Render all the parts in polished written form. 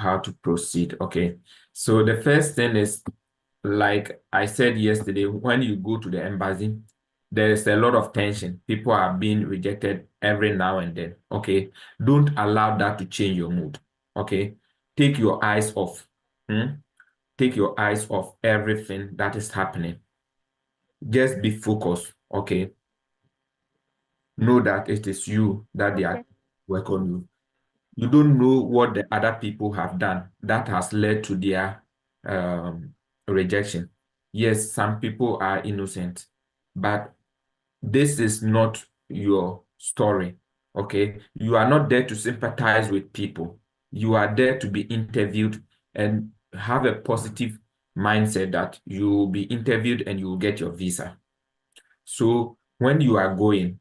how to proceed. Okay. So the first thing is, like I said yesterday, when you go to the embassy, there's a lot of tension. People are being rejected every now and then. Okay. Don't allow that to change your mood. Okay. Take your eyes off. Take your eyes off everything that is happening. Just be focused. Okay. Know that it is you that they are working on you. You don't know what the other people have done that has led to their rejection. Yes, some people are innocent, but this is not your story. Okay. You are not there to sympathize with people. You are there to be interviewed and have a positive mindset that you will be interviewed and you will get your visa. So when you are going,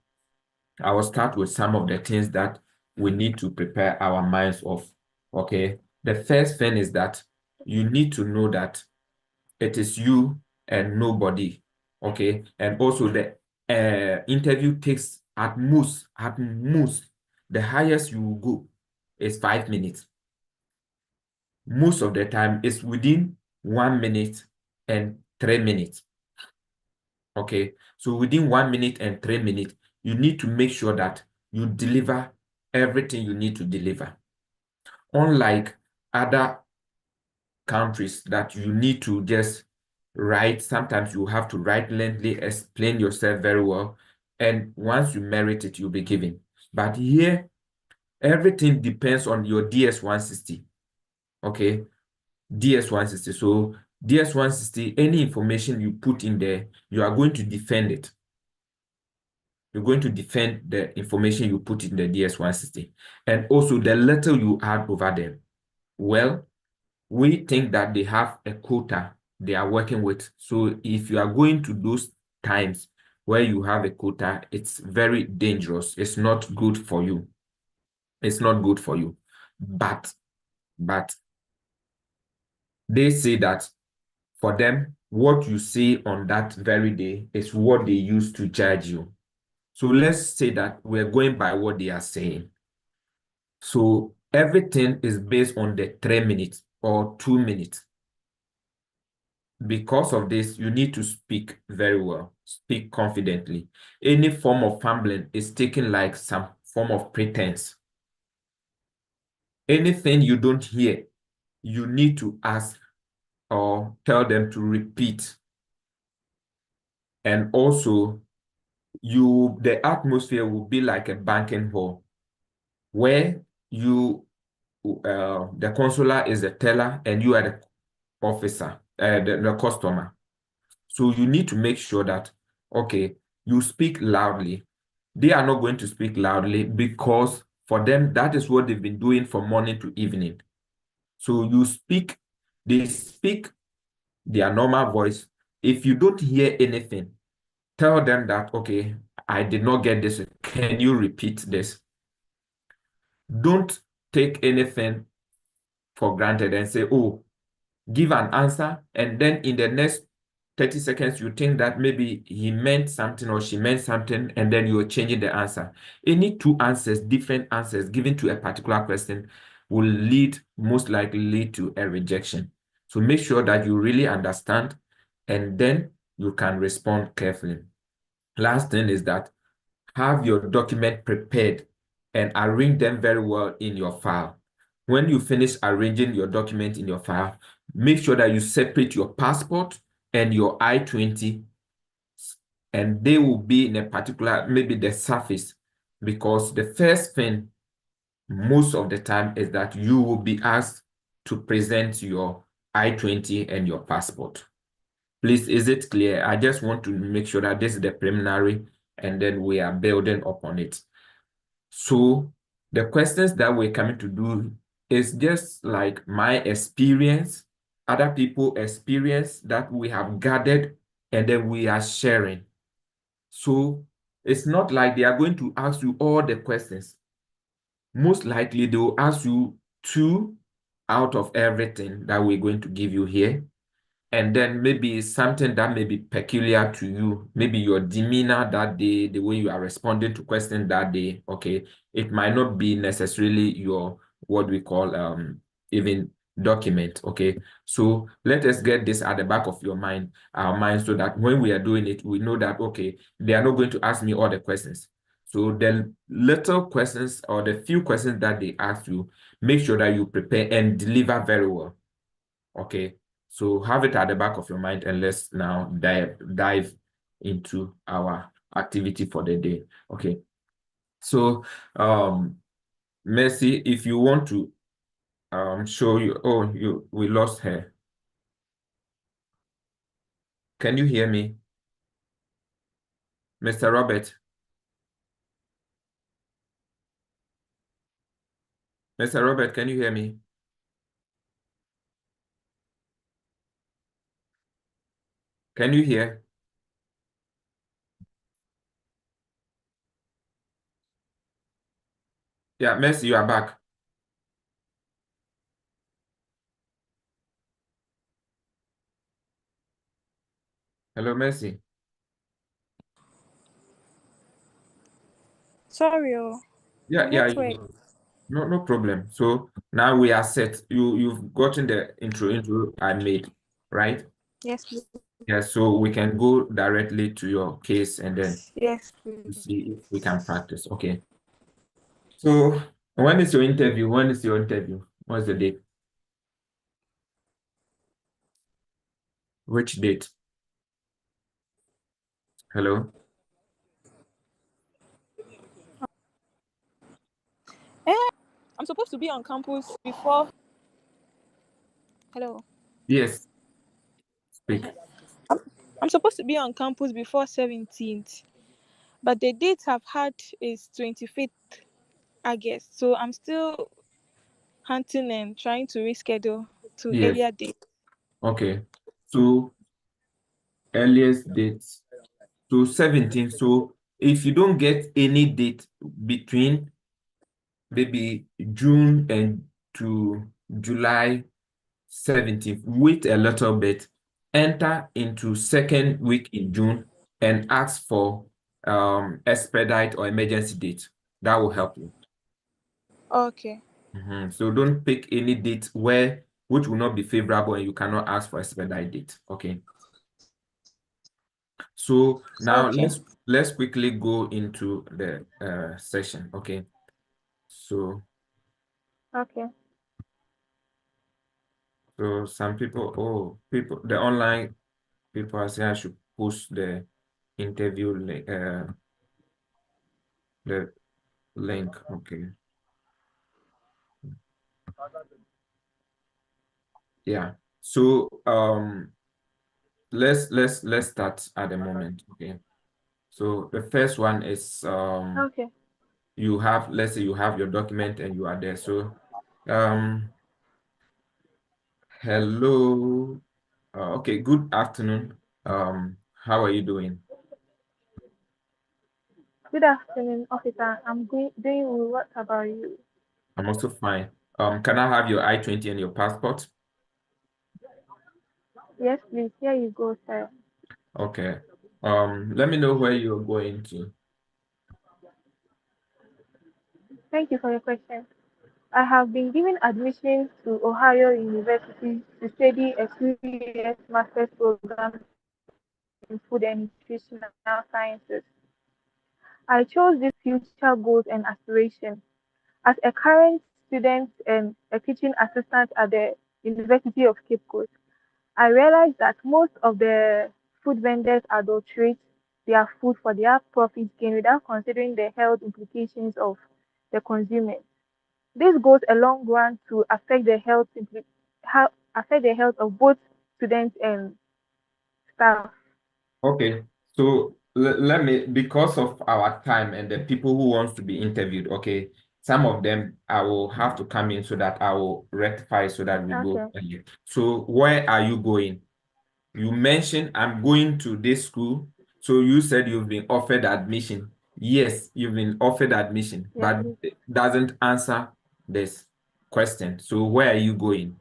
I will start with some of the things that we need to prepare our minds of. Okay. The first thing is that you need to know that it is you and nobody. Okay. And also the interview takes at most, the highest you will go is 5 minutes. Most of the time it's within 1 minute and 3 minutes. Okay. So within 1 minute and 3 minutes, you need to make sure that you deliver everything you need to deliver. Unlike other countries that you need to just write, sometimes you have to write lengthily, explain yourself very well, and once you merit it, you'll be given. But here, everything depends on your DS-160. Okay, DS-160. So DS-160, any information you put in there, you are going to defend it. You're going to defend the information you put in the DS-160. And also the letter you add over them. Well, we think that they have a quota they are working with. So if you are going to those times where you have a quota, it's very dangerous. It's not good for you. It's not good for you. But they say that for them, what you say on that very day is what they use to judge you. So let's say that we're going by what they are saying. So everything is based on the 3 minutes or 2 minutes. Because of this, you need to speak very well, speak confidently. Any form of fumbling is taken like some form of pretense. Anything you don't hear, you need to ask or tell them to repeat. And also, the atmosphere will be like a banquet hall where the consular is the teller and you are the officer, the customer. So you need to make sure that, okay, you speak loudly. They are not going to speak loudly because for them, that is what they've been doing from morning to evening. So they speak their normal voice. If you don't hear anything, tell them that, okay, I did not get this. Can you repeat this? Don't take anything for granted and say, oh, give an answer, and then in the next 30 seconds, you think that maybe he meant something or she meant something, and then you're changing the answer. Any two answers, different answers given to a particular question will most likely lead to a rejection. So make sure that you really understand, and then you can respond carefully. Last thing is that have your document prepared and arrange them very well in your file. When you finish arranging your document in your file, make sure that you separate your passport and your I-20, and they will be in a particular, maybe the surface, because the first thing most of the time is that you will be asked to present your I-20 and your passport. Please, is it clear? I just want to make sure that this is the preliminary and then we are building upon it. So the questions that we're coming to do is just like my experience, other people's experience that we have gathered, and then we are sharing. So it's not like they are going to ask you all the questions. Most likely they will ask you two out of everything that we're going to give you here. And then maybe something that may be peculiar to you, maybe your demeanor that day, the way you are responding to questions that day, okay, it might not be necessarily your, what we call, even document. Okay, so let us get this at the back of our mind, so that when we are doing it, we know that, okay, they are not going to ask me all the questions. So the little questions or the few questions that they ask you, make sure that you prepare and deliver very well. Okay, so have it at the back of your mind, and let's now dive into our activity for the day. Okay, so Mercy, if you want to show you, oh, we lost her. Can you hear me, Mr. Robert? Mr. Robert, can you hear me? Can you hear? Yeah, Mercy, you are back. Hello, Mercy. Sorry, Yeah, yeah, network. no problem. So now we are set. You've gotten the intro I made, right? Yes, please. Yeah, so we can go directly to your case and then Yes, to please. see if we can practice. Okay. So when is your interview? When is your interview? What's the date? Which date? Hello? Eh, I'm supposed to be on campus before. Hello. Yes, speak. I'm supposed to be on campus before 17th, but the date I've had is 25th August. So I'm still hunting and trying to reschedule to Yes. earlier date. Okay. So earliest dates. So 17. So if you don't get any date between maybe June and to July 17th, wait a little bit, enter into second week in June and ask for expedite or emergency date. That will help you. Okay. So don't pick any date which will not be favorable and you cannot ask for expedite date. Okay. So now Okay. let's quickly go into the session. Okay. So Okay. some people, the online people are saying I should post the interview link, the link. Okay. Yeah. So let's start at the moment. Okay. So the first one is Okay. let's say you have your document and you are there. So um hello. Okay, good afternoon. How are you doing? Good afternoon, officer. I'm doing well. What about you? I'm also fine. Can I have your I-20 and your passport? Yes, please. Here you go, sir. Okay. Let me know where you're going to. Thank you for your question. I have been given admission to Ohio University to study a 2 years master's program in food and nutritional sciences. I chose this future goals and aspirations. As a current student and a teaching assistant at the University of Cape Coast, I realized that most of the food vendors adulterate their food for their profit gain without considering the health implications of the consumers. This goes a long run to affect the affect the health of both students and staff. Okay. So let me, because of our time and the people who wants to be interviewed, okay, some of them I will have to come in so that I will rectify so that we go Okay. earlier. So where are you going? You mentioned I'm going to this school. So you said you've been offered admission. Yes, you've been offered admission, Yes, but please. it doesn't answer this question. So where are you going?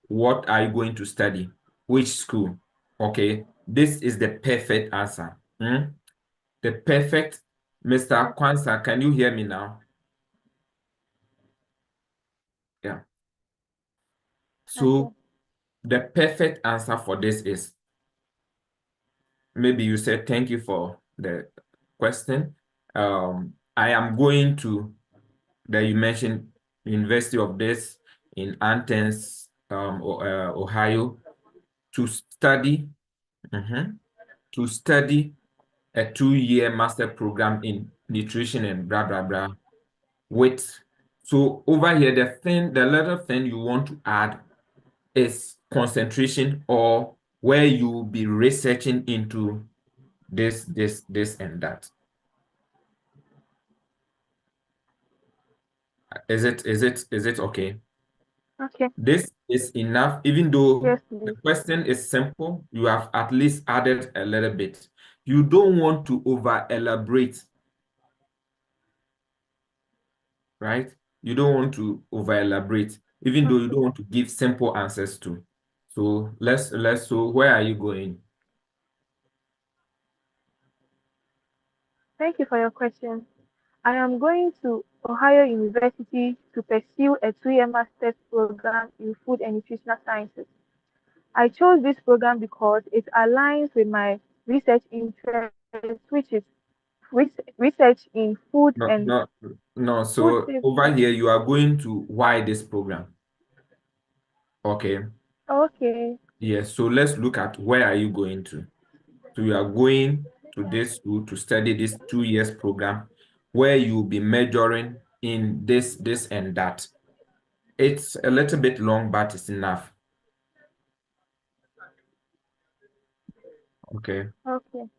What are you going to study? Which school? Okay, this is the perfect answer. The perfect, Mr. Okay. Kwanzaa, can you hear me now? Yeah. Okay. So the perfect answer for this is, maybe you said, thank you for the question. I am going to, that you mentioned, University of this in Athens, Ohio, to study, to study a 2-year master program in nutrition and blah, blah, blah. With, so over here, the little thing you want to add is concentration, or where you will be researching into this, and that. Is it okay? Okay. This is enough, even though Yes, the please. question is simple, you have at least added a little bit. You don't want to over elaborate, right? You don't want to over elaborate, even though you Okay. don't want to give simple answers to. So so where are you going? Thank you for your question. I am going to Ohio University to pursue a 2-year master's program in food and nutritional sciences. I chose this program because it aligns with my research interests, which is research in food No, and no, no. food So over safety. here, you are going to why this program. Okay. Okay, Yes. So let's look at where are you going to. So you are going to this school to study this 2 years program where you'll be majoring in this, and that. It's a little bit long, but it's enough. Okay. okay.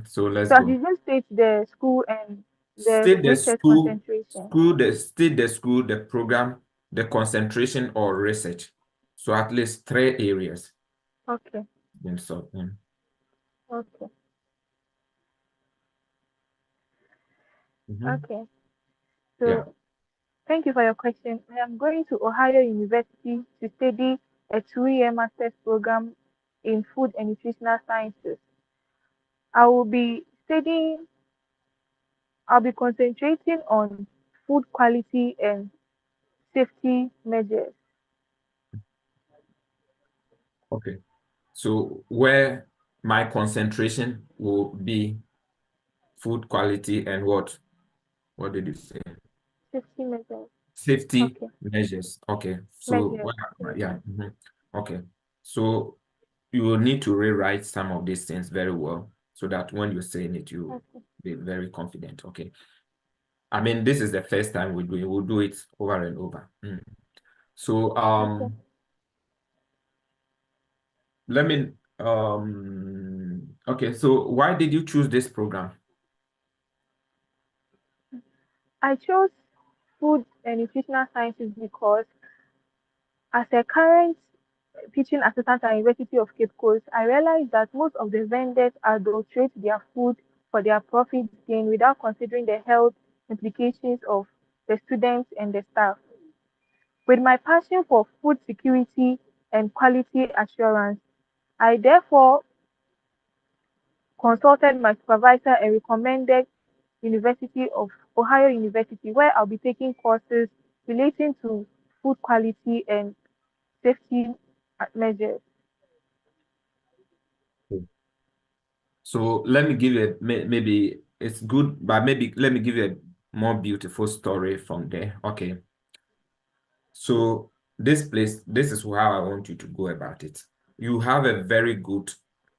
So let's So go. did you state the school and the State the research school, concentration? state the school, the program, the concentration or research. So at least 3 areas Okay, in something. okay, Mm-hmm. okay. Yeah. So thank you for your question. I am going to Ohio University to study a 2-year master's program in food and nutritional sciences. I will be studying, I'll be concentrating on food quality and safety measures. Okay. So where my concentration will be food quality and what? What did you say? Safety measures. Safety Okay, measures. Okay. So measures. yeah. Okay. So you will need to rewrite some of these things very well so that when you're saying it, you Okay, be very confident. Okay. I mean, this is the first time we do it. We'll do it over and over. So okay. let me okay, so why did you choose this program? I chose food and nutritional sciences because as a current teaching assistant at University of Cape Coast, I realized that most of the vendors adulterate their food for their profit gain without considering the health implications of the students and the staff. With my passion for food security and quality assurance, I therefore consulted my supervisor and recommended University of Ohio University, where I'll be taking courses relating to food quality and safety measures. So let me give you maybe it's good, but maybe let me give you a more beautiful story from there. Okay. So this place, this is how I want you to go about it. You have a very good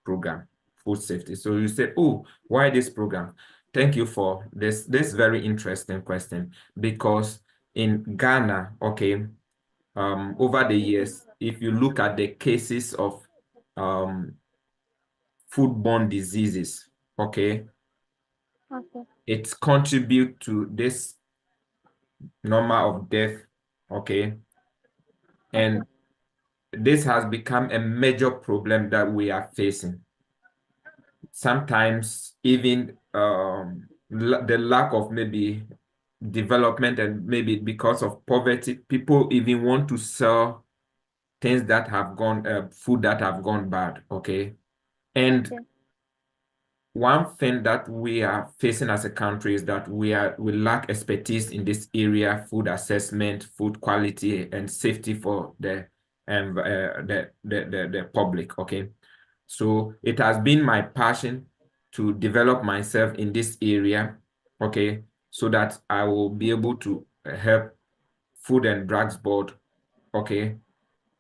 program, food safety. So you say, oh, why this program? Thank you for this very interesting question, because in Ghana, okay, over the years, if you look at the cases of um, foodborne diseases, okay, Okay, it contribute to this number of death, okay, okay, and this has become a major problem that we are facing. Sometimes even the lack of maybe development, and maybe because of poverty, people even want to sell things that have gone, food that have gone bad, okay? And okay, one thing that we are facing as a country is that we lack expertise in this area, food assessment, food quality, and safety for the and the public. Okay, so it has been my passion to develop myself in this area. Okay, so that I will be able to help Food and Drugs Board. Okay,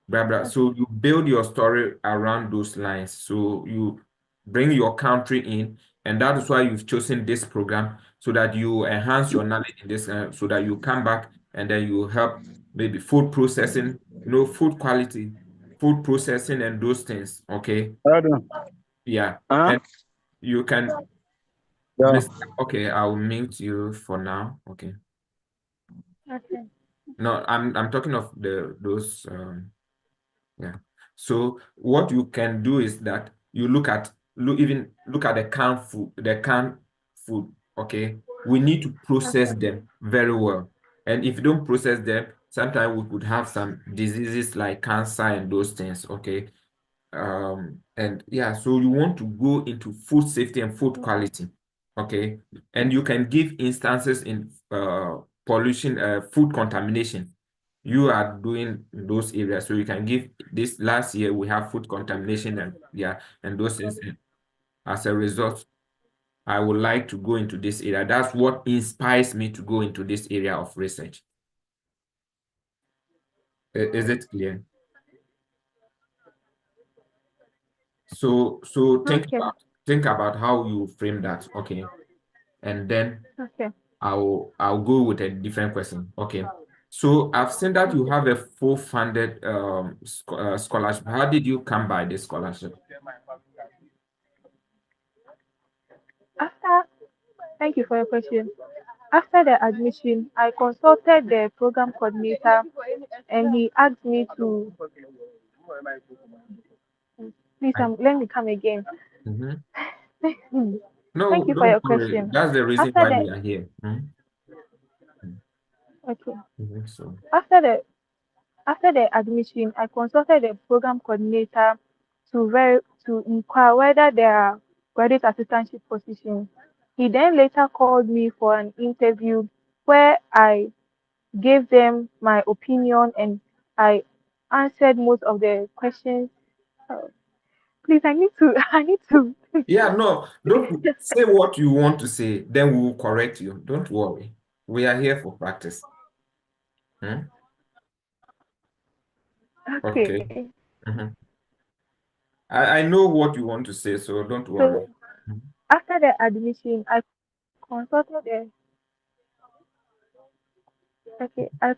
blah blah. Okay. So you build your story around those lines. So you bring your country in, and that is why you've chosen this program so that you enhance your knowledge in this, so that you come back and then you help maybe food processing, food quality, food processing, and those things. Okay, Pardon. yeah, Huh? and you can, Yeah. Okay, I'll mute you for now. Okay, Okay. no, I'm talking of those. Yeah. So what you can do is that you even look at the canned food. Okay. We need to process Okay. them very well. And if you don't process them, sometimes we could have some diseases like cancer and those things. Okay. And yeah, so you want to go into food safety and food quality. Okay. And you can give instances in pollution, food contamination. You are doing those areas, so you can give this. Last year we have food contamination, and yeah, and those things. As a result, I would like to go into this area. That's what inspires me to go into this area of research. Is it clear? So Okay. think about how you frame that. Okay, and then Okay. I'll go with a different question. Okay. So I've seen that you have a full funded scholarship. How did you come by this scholarship? After, thank you for your question. After the admission, I consulted the program coordinator and he asked me to please I- let me come again. Mhm. Thank No, you for don't your worry. question. That's the reason After why the we are here. okay, So, after the after the admission, I consulted the program coordinator to inquire whether there are graduate assistantship positions. He then later called me for an interview where I gave them my opinion and I answered most of the questions. Uh, please, I need to I need to yeah, no, don't say what you want to say, then we will correct you. Don't worry. We are here for practice. Hmm? Okay. okay. Mhm. I know what you want to say, so don't worry. So Mhm. after the admission, I consulted the okay. I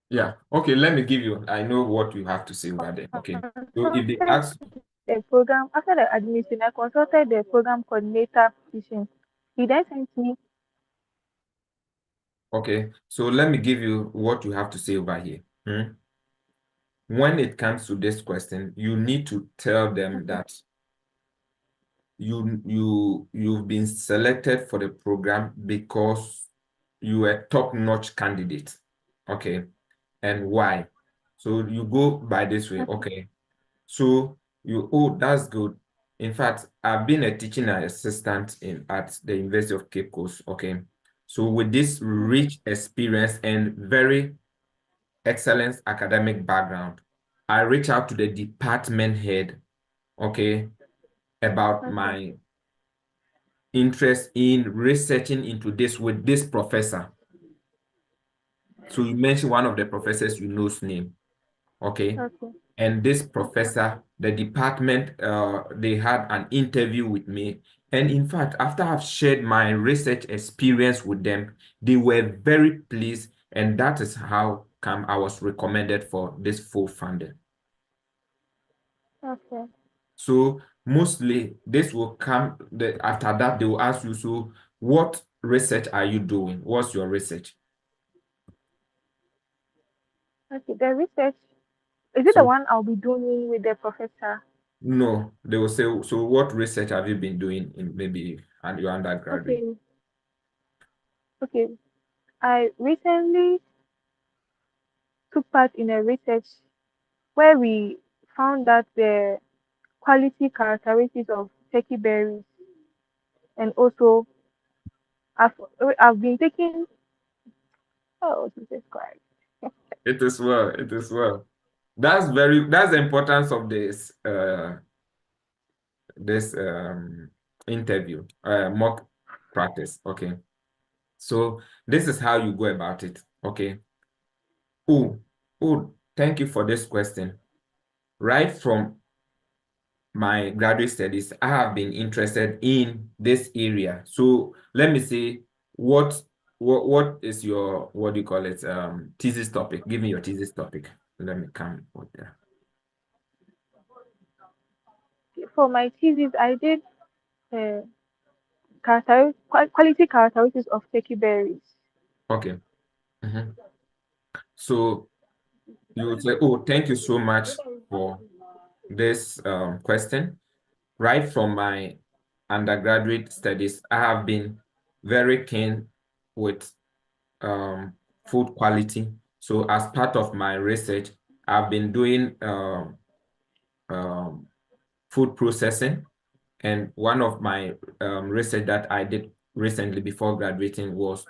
Yeah. Okay, let me give you. I know what you have to say about it. Okay. So if they consulted ask, the program after the admission. I consulted the program coordinator position. He then sent me okay, so let me give you what you have to say over here. Hmm? When it comes to this question, you need to tell them okay, that you've been selected for the program because you are a top-notch candidate. Okay. And why? So you go by this way. okay, Okay. So oh, that's good. In fact, I've been a teaching assistant at the University of Cape Coast. Okay. So with this okay, rich experience and very excellent academic background, I reach out to the department head, okay, about okay, my interest in researching into this with this professor. So you mentioned one of the professors you know's name, okay? okay, And this professor, the department, they had an interview with me. And in fact, after I've shared my research experience with them, they were very pleased. And that is how come I was recommended for this full funding. okay, So mostly this will come, after that, they will ask you, so what research are you doing? What's your research? okay. The research is it the So one I'll be doing with the professor? no, they will say, so what research have you been doing in maybe your undergraduate? Okay, okay. I recently took part in a research where we found that the quality characteristics of turkey berries and also I've I've been taking oh Jesus Christ. It is well. It is well. That's the importance of this interview, mock practice. Okay. So this is how you go about it. Okay. Oh, thank you for this question. Right from my graduate studies, I have been interested in this area. So let me see what what is your, what do you call it, thesis topic? Give me your thesis topic. Let me come with that. For my thesis, I did uh, quality characteristics of turkey berries. Okay. Mhm. So you would say, oh, thank you so much for this question. Right from my undergraduate studies, I have been very keen with um, food quality. So as part of my research, I've been doing um, food processing. And one of my research that I did recently before graduating was,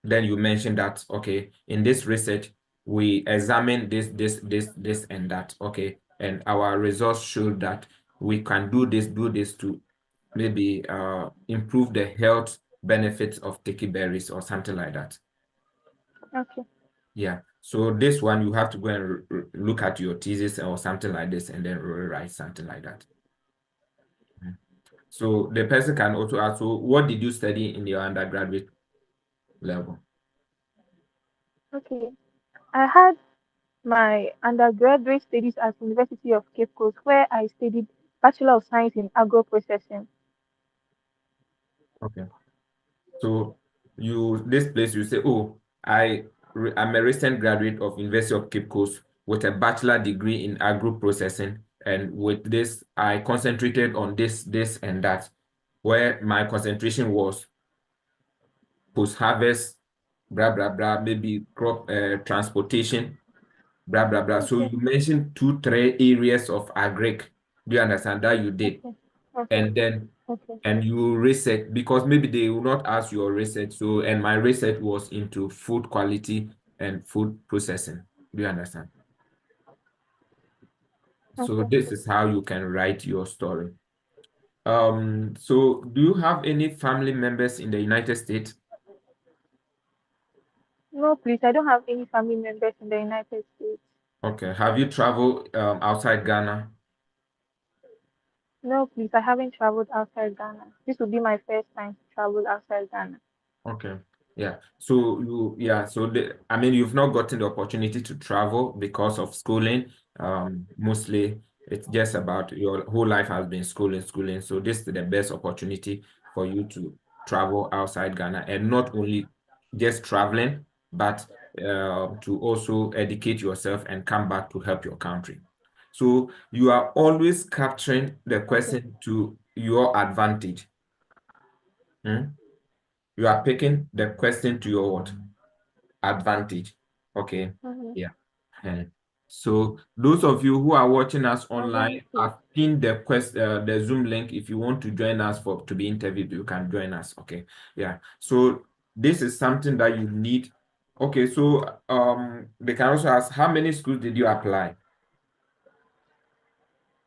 then you mentioned that, okay, in this research, we examine this, and that, okay. And our results showed that we can do this to maybe improve the health benefits of sticky berries or something like that. Okay, Yeah. So this one, you have to go and look at your thesis or something like this and then write something like that. Mhm. So the person can also ask, so what did you study in your undergraduate level? okay. I had my undergraduate studies at University of Cape Coast, where I studied Bachelor of Science in Agro Processing. Okay. So this place, you say, oh, I'm a recent graduate of University of Cape Coast with a bachelor degree in agro processing. And with this, I concentrated on this, and that, where my concentration was post-harvest, blah, blah, blah, maybe crop transportation, blah, blah, blah. So Okay, you mentioned two, three areas of agric. Do you understand that you did? okay, okay, And then okay, and you research, because maybe they will not ask your research. So, and my research was into food quality and food processing. Do you understand? So okay. this is how you can write your story. So do you have any family members in the United States? No, please, I don't have any family members in the United States. Okay. Have you traveled outside Ghana? No, please, I haven't traveled outside Ghana. This will be my first time to travel outside Ghana. Okay. Yeah. So I mean, you've not gotten the opportunity to travel because of schooling. Mostly it's just about your whole life has been schooling, schooling. So this is the best opportunity for you to travel outside Ghana, and not only just traveling, but to also educate yourself and come back to help your country. So you are always capturing the Okay. question to your advantage. Hmm? You are picking the question to your what? Advantage. Okay. Mm-hmm. Yeah. Eh. So those of you who are watching us online, Advantage. I've pinned the Zoom link. If you want to join us for to be interviewed, you can join us. Okay. Yeah. So this is something that you need. Okay. So they can also ask, how many schools did you apply?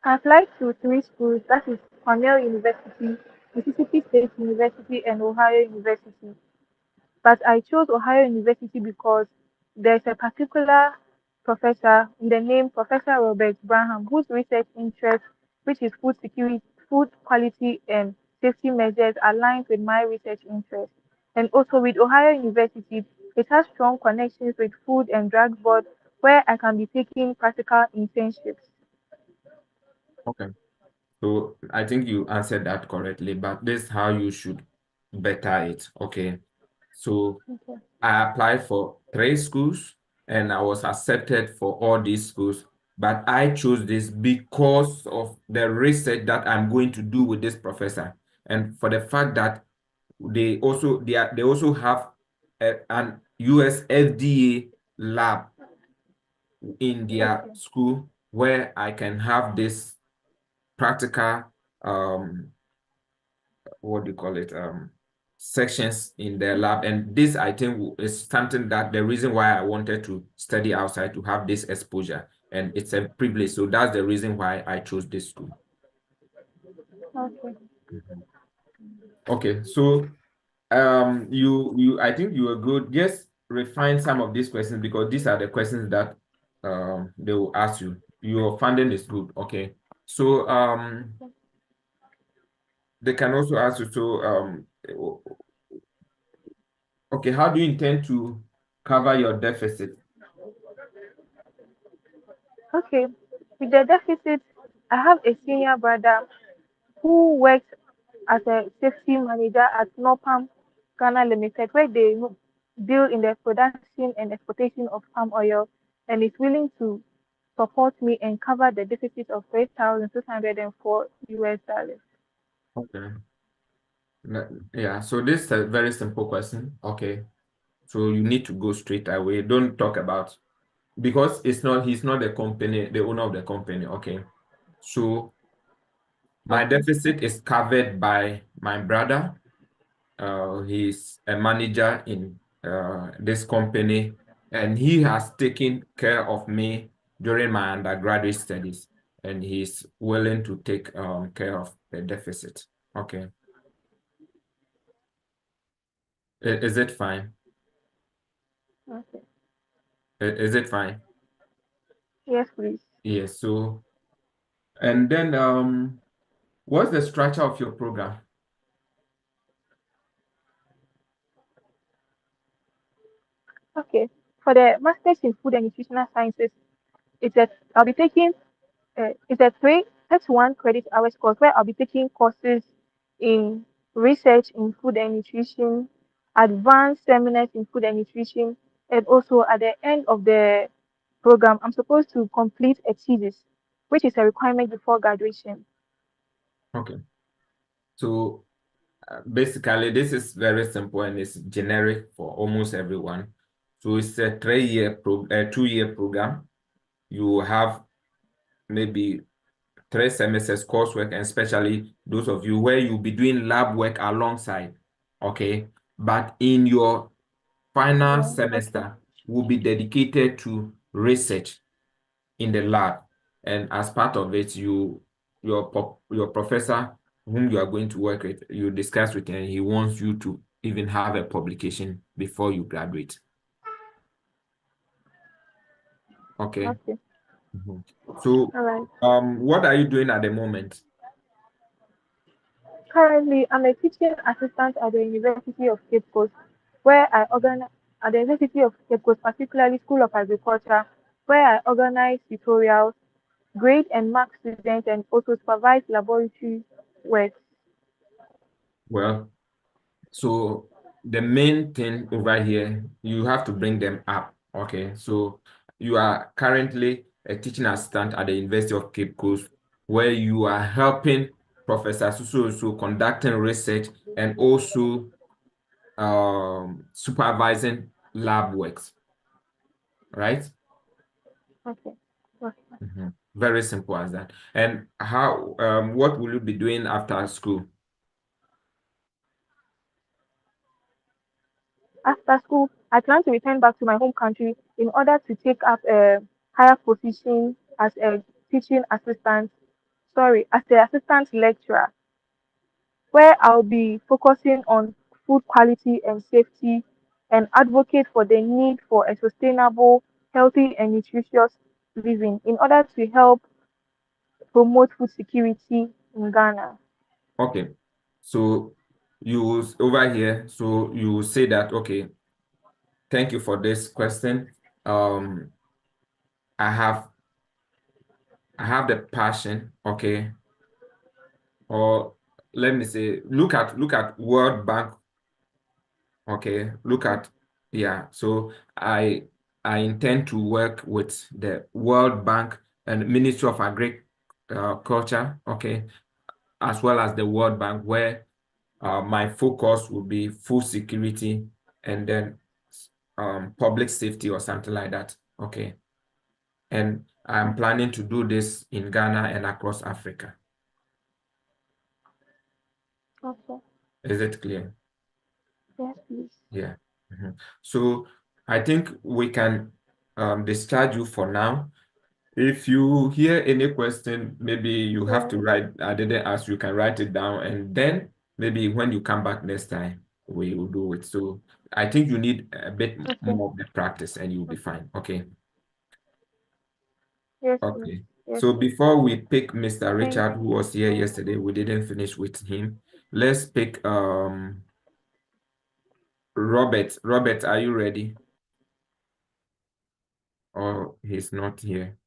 I applied to three schools, that is Cornell University, Mississippi State University, and Ohio University. But I chose Ohio University because there's a particular professor in the name Professor Robert Branham whose research interest, which is food security, food quality and safety measures, aligns with my research interest. And also with Ohio University, it has strong connections with Food and Drug Board where I can be taking practical internships. Okay. So I think you answered that correctly, but this is how you should better it. Okay. So Okay. I applied for three schools and I was accepted for all these schools. But I chose this because of the research that I'm going to do with this professor. And for the fact that they also have an US FDA lab in their Okay. school where I can have this practical, what do you call it? sections in the lab. And this, I think, is something that the reason why I wanted to study outside, to have this exposure. And it's a privilege. So that's the reason why I chose this school. Okay. Mhm. Okay, so I think you were good. Just refine some of these questions because these are the questions that they will ask you. Your funding is good. Okay. So they can also ask you, so okay, how do you intend to cover your deficit? Okay. With the deficit, I have a senior brother who works as a safety manager at Nopam Ghana Limited, where they deal in the production and exportation of palm oil, and is willing to support me and cover the deficit of $3,604. Okay. Yeah, so this is a very simple question. Okay. So you need to go straight away. Don't talk about, because he's not the company, the owner of the company. Okay. So my Okay. deficit is covered by my brother. He's a manager in this company, and he has taken care of me during my undergraduate studies, and he's willing to take care of the deficit. Okay. Is it fine? Okay. Is it fine? Yes, please. Yes. So, and then what's the structure of your program? Okay. For the Masters in Food and Nutritional Sciences, I'll be taking it's a 1 credit hours course where I'll be taking courses in research in food and nutrition, advanced seminars in food and nutrition, and also at the end of the program, I'm supposed to complete a thesis, which is a requirement before graduation. Okay. So basically, this is very simple and it's generic for almost everyone. So it's a 2-year program. You have maybe 3 semesters coursework, and especially those of you where you'll be doing lab work alongside. Okay. But in your final Yeah, okay, semester will be dedicated to research in the lab. And as part of it, your professor whom you are going to work with, you discuss with him, and he wants you to even have a publication before you graduate. Okay. okay, Mhm. So all right. what are you doing at the moment? Currently, I'm a teaching assistant at the University of Cape Coast, where I organize at the University of Cape Coast, particularly School of Agriculture, where I organize tutorials, grade and mark students, and also supervise laboratory work. Well, so the main thing over here, you have to bring them up. Okay. So you are currently a teaching assistant at the University of Cape Coast, where you are helping Professor Susu conducting research and also supervising lab works, right? Okay. Okay. Mhm. Very simple as that. And how what will you be doing after school? After school, I plan to return back to my home country in order to take up a higher position as a teaching assistant, sorry, as the assistant lecturer, where I'll be focusing on food quality and safety and advocate for the need for a sustainable, healthy, and nutritious living in order to help promote food security in Ghana. Okay. So over here, so you will say that, okay, thank you for this question. Um, I have I have the passion, okay, or let me say, look at World Bank, okay, look at, yeah. So I intend to work with the World Bank and Ministry of Agriculture, okay, as well as the World Bank, where my focus will be food security and then public safety or something like that. Okay. And I'm planning to do this in Ghana and across Africa. Okay. Is it clear? Yes, please. Yeah. Mhm. So I think we can discharge you for now. If you hear any question, maybe you have Yes. to write, I didn't ask, you can write it down, and then maybe when you come back next time, we will do it. So I think you need a bit Okay. more of the practice and you'll be fine. Okay. Yes, please. Okay. Yes, So please. before we pick Mr. Thank Richard, you. who was here yesterday, we didn't finish with him. Let's pick Robert. Robert, are you ready? Or he's not here.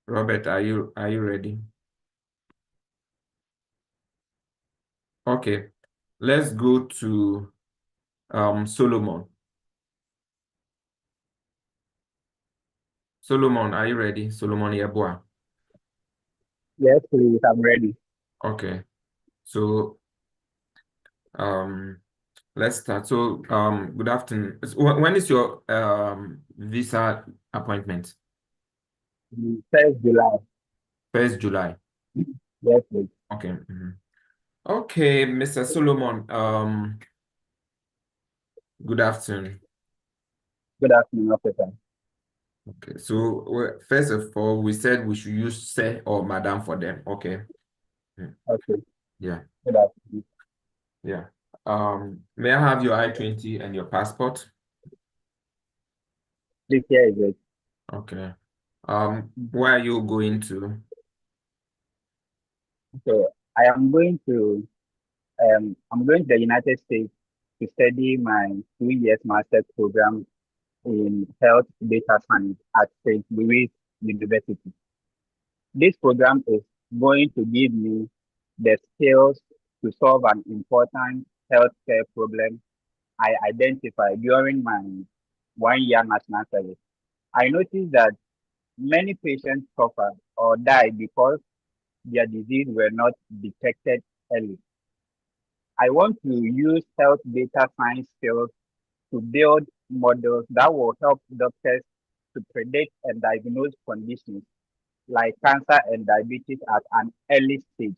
Robert, are you ready? Okay. Let's go to Solomon. Solomon, are you ready? Solomon Yeboah. Yes, please, I'm ready. Okay. So um let's start. So good afternoon. So, when is your visa appointment? 1st July. 1st July. Yes, please. Okay. Okay, Mr. Solomon, good afternoon. Good afternoon, officer. Okay, so first of all, we said we should use sir or madam for them. Okay. Okay, Yeah, good afternoon. yeah. May I have your I-20 and your passport? This year is it. Okay. Where are you going to? So I'm going to the United States to study my 2 years master's program in health data science at St. Louis University. This program is going to give me the skills to solve an important healthcare problem I identified during my 1 year national service. I noticed that many patients suffer or die because their disease were not detected early. I want to use health data science skills to build models that will help doctors to predict and diagnose conditions like cancer and diabetes at an early stage.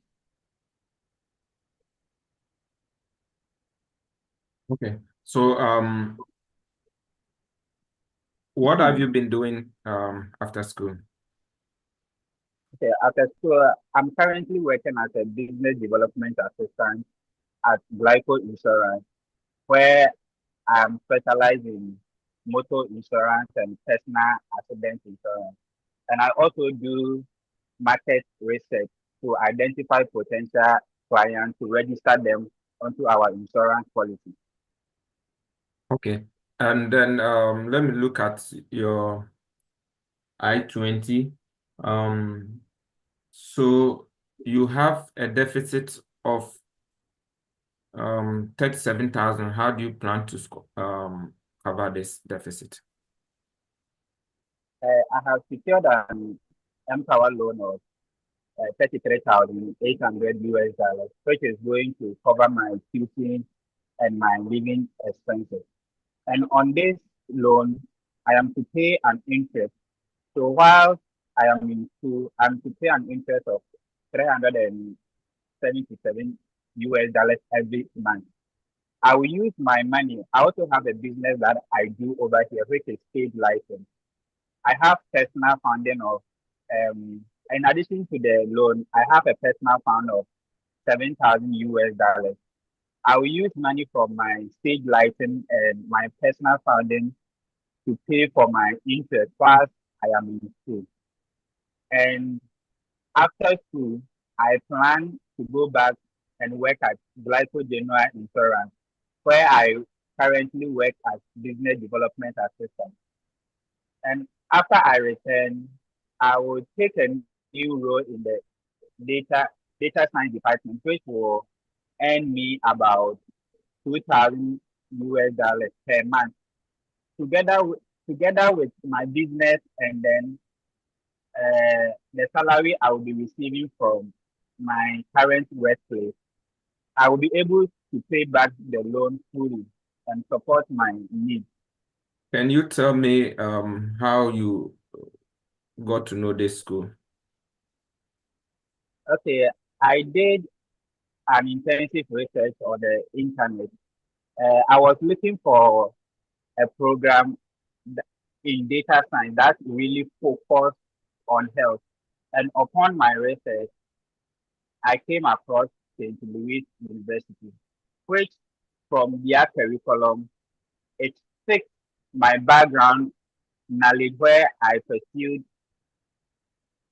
Okay. So what have you been doing after school? Okay, after school, I'm currently working as a business development assistant at Glyco Insurance, where I'm specialized in motor insurance and personal accident insurance. And I also do market research to identify potential clients to register them onto our insurance policy. Okay. And then let me look at your I-20. Um, so you have a deficit of 37,000. How do you plan to cover this deficit? I have secured an Empower loan of 33,800 US dollars, which is going to cover my tuition and my living expenses. And on this loan, I am to pay an interest. So while I am in school, I'm to pay an interest of 377 US dollars every month. I will use my money. I also have a business that I do over here, which is paid license. I have personal funding of, in addition to the loan, I have a personal fund of 7,000 US dollars. I will use money from my stage license and my personal funding to pay for my interest whilst I am in school. And after school, I plan to go back and work at Glyco General Insurance, where I currently work as business development assistant. And after I return, I will take a new role in the data science department, which will earn me about 2,000 US dollars per month. Together with my business and then the salary I will be receiving from my current workplace, I will be able to pay back the loan fully and support my needs. Can you tell me how you got to know this school? Okay, I did an intensive research on the internet. I was looking for a program in data science that really focused on health. And upon my research, I came across St. Louis University, which from their curriculum, it fits my background knowledge where I pursued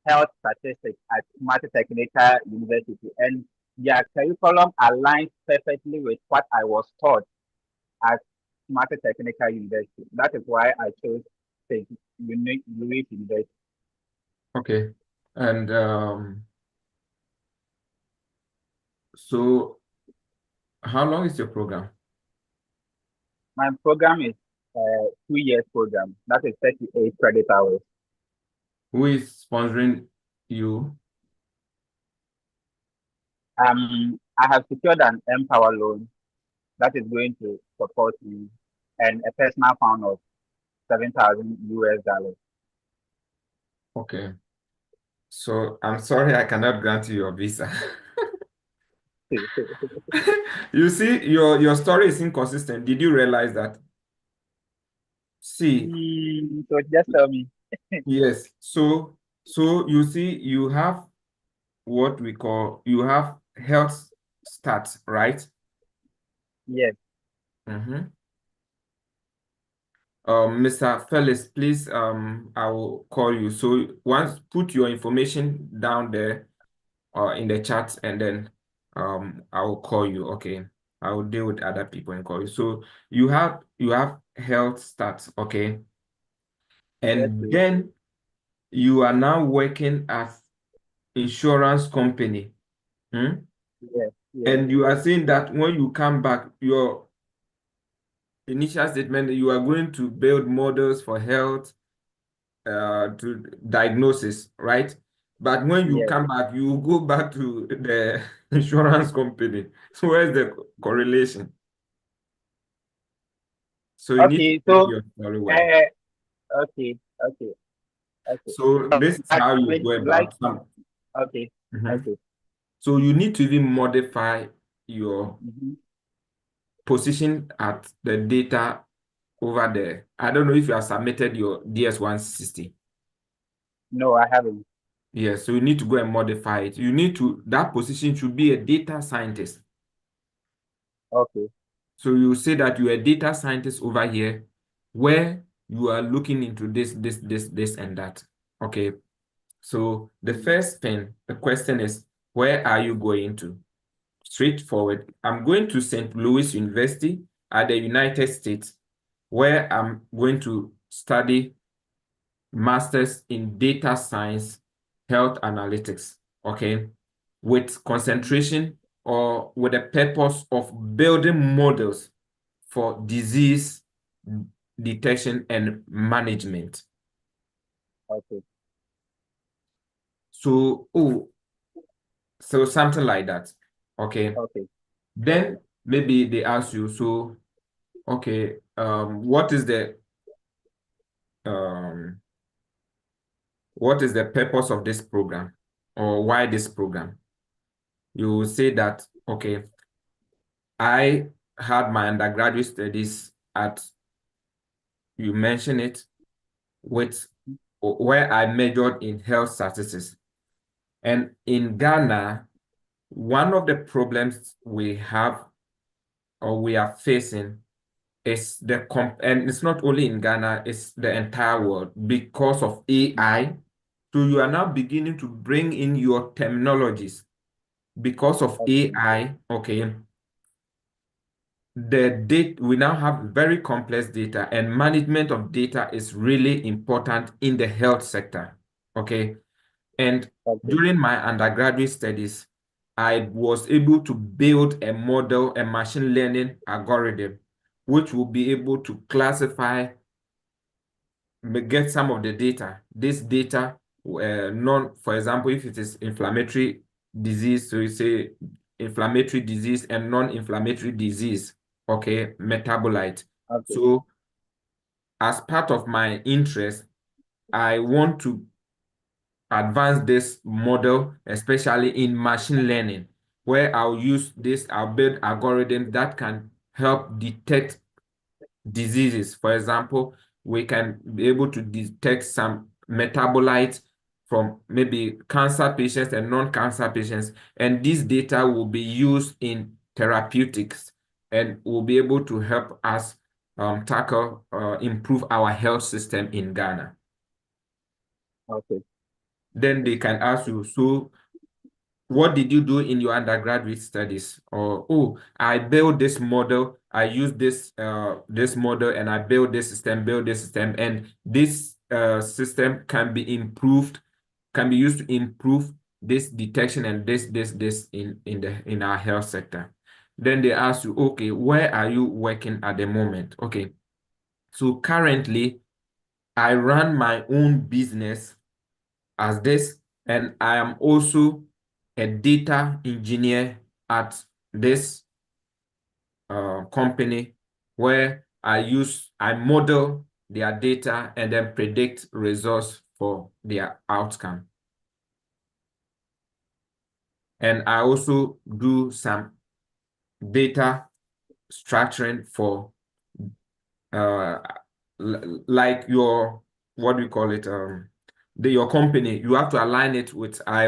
health statistics at Mater Technical University. And their curriculum aligns perfectly with what I was taught at Mater Technical University. That is why I chose St. Louis University. Okay. And so how long is your program? My program is a 2 years program. That is 38 credit hours. Who is sponsoring you? I have secured an Empower loan that is going to support me and a personal fund of 7,000 US dollars. Okay. So I'm sorry I cannot grant you your visa. You see, your story is inconsistent. Did you realize that? See, So just tell me. yes. So you see, you have what we call you have health stats, right? Yes, Mm-hmm. Mr. Felix, please, I will call you. So once put your information down there in the chat, and then I will call you. Okay. I will deal with other people and call you. So you have health stats, okay? yes, And please. then you are now working as insurance company. Hmm? Yes, yes, And you are saying that when you come back, your initial statement, you are going to build models for health to diagnosis, right? But when you yes. come back, you go back to the insurance company. So where's the correlation? So you need to Okay, tell so, your story well. uh, okay, okay, okay. So this is But how you with go like, about some. okay, Mhm. okay. So you need to even modify your Mm-hmm. position at the data over there. I don't know if you have submitted your DS-160. No, I haven't. Yes, so you need to go and modify it. You need to, that position should be a data scientist. Okay. So you say that you're a data scientist over here where you are looking into this, and that. Okay. So the Mm. first thing, the question is, where are you going to? Straightforward. I'm going to St. Louis University at the United States, where I'm going to study masters in data science, health analytics, okay, with concentration or with the purpose of building models for disease detection and management. Okay, So, so something like that, okay. okay, okay, Then maybe they ask you, so, okay, um, what is the purpose of this program, or why this program? You will say that, okay, I had my undergraduate studies at, you mentioned it, with where I majored in health statistics. And in Ghana, one of the problems we have or we are facing is and it's not only in Ghana, it's the entire world because of AI. So you are now beginning to bring in your terminologies because of okay, AI, okay. The data, we now have very complex data, and management of data is really important in the health sector, okay. And okay, during my undergraduate studies, I was able to build a model, a machine learning algorithm, which will be able to classify, get some of the data. This data, for example, if it is inflammatory disease, so you say inflammatory disease and non-inflammatory disease, okay, metabolite. okay, So as part of my interest, I want to advance this model, especially in machine learning. where I'll use this, I'll build algorithms that can help detect diseases. For example, we can be able to detect some metabolites from maybe cancer patients and non-cancer patients. And this data will be used in therapeutics and will be able to help us improve our health system in Ghana. Okay. Then they can ask you, so what did you do in your undergraduate studies? Or, oh, I built this model, I use this model and I build this system, and this system can be improved, can be used to improve this detection and this in our health sector. Then they ask you, okay, where are you working at the moment? Okay, so currently I run my own business as this, and I am also a data engineer at this company where I model their data and then predict results for their outcome. And I also do some data structuring for like your, what do you call it? Your company, you have to align it with, I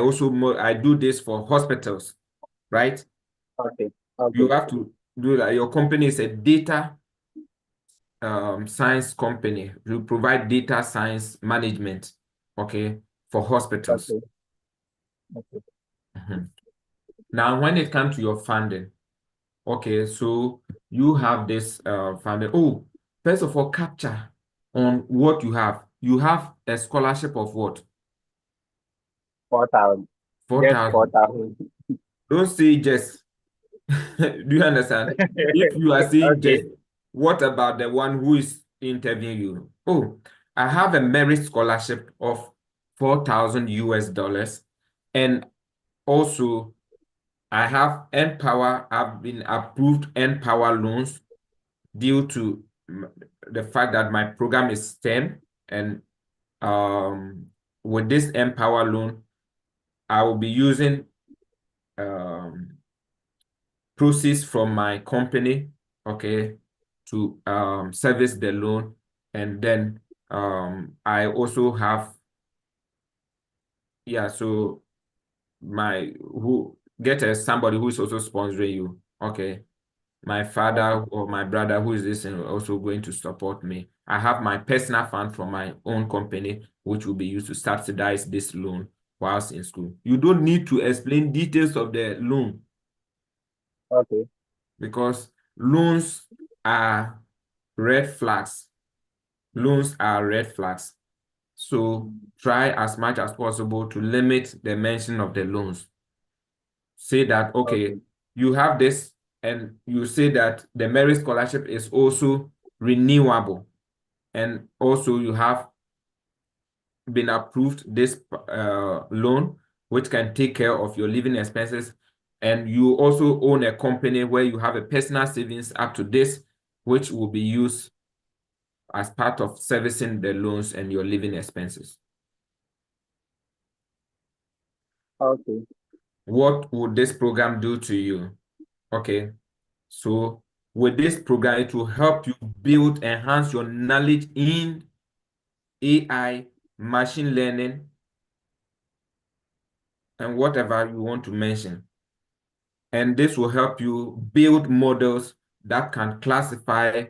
do this for hospitals, right? Okay. You Okay. have to do that. Your company is a data science company. You provide data science management, okay, for hospitals. Okay. Okay. Mhm. Now, when it comes to your funding, okay, so you have this funding. Oh, first of all, capture on what you have. You have a scholarship of what? 4,000. Just 4,000. 4,000. Don't say just. Do you understand? If you are saying Okay. just, what about the one who is interviewing you? Oh, I have a merit scholarship of 4,000 US dollars. And also, I have Empower, I've been approved Empower loans due to the fact that my program is STEM. And with this Empower loan, I will be using um, proceeds from my company, okay, to service the loan. And then I also have, yeah, so somebody who is also sponsoring you, okay. My Okay. father or my brother who is this also going to support me. I have my personal fund from my own company, which will be used to subsidize this loan whilst in school. You don't need to explain details of the loan Okay. because loans are red flags. Loans are red flags. So try as much as possible to limit the mention of the loans. Say that, okay, Okay. you have this, and you say that the merit scholarship is also renewable. And also you have been approved this loan, which can take care of your living expenses. And you also own a company where you have a personal savings up to this, which will be used as part of servicing the loans and your living expenses. Okay. What would this program do to you? Okay, so with this program, it will help you enhance your knowledge in AI, machine learning, and whatever you want to mention. And this will help you build models that can classify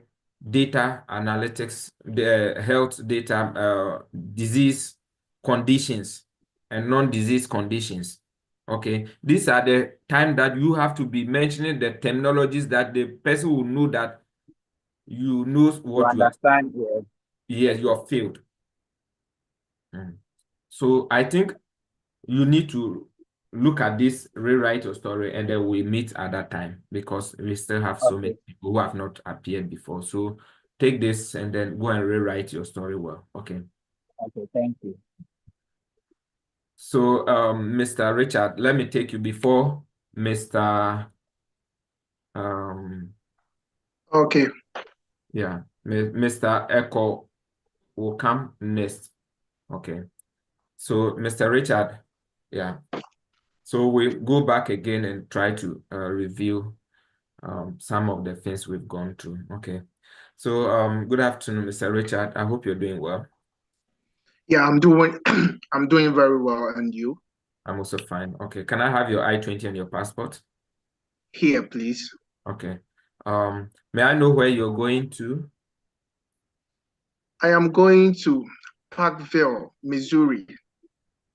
data analytics, the health data, disease conditions and non-disease conditions. Okay, these are the time that you have to be mentioning the terminologies that the person will know that you know You what you are. understand? Yes. Yes, you Okay. are field. So I think you need to look at this, rewrite your story, and then we meet at that time because we still have so many Okay. people who have not appeared before. So take this and then go and rewrite your story well. Okay. Okay. Thank you. So, Mr. Richard, let me take you before Mr. Um, Okay. yeah, Mr. Echo will come next. Okay. So, Mr. Richard, yeah. So we go back again and try to review some of the things we've gone through. Okay. So good afternoon, Mr. Richard. I hope you're doing well. Yeah, I'm doing I'm doing very well, and you? I'm also fine. Okay. Can I have your I-20 and your passport? Here, please. Okay. May I know where you're going to? I am going to Parkville, Missouri,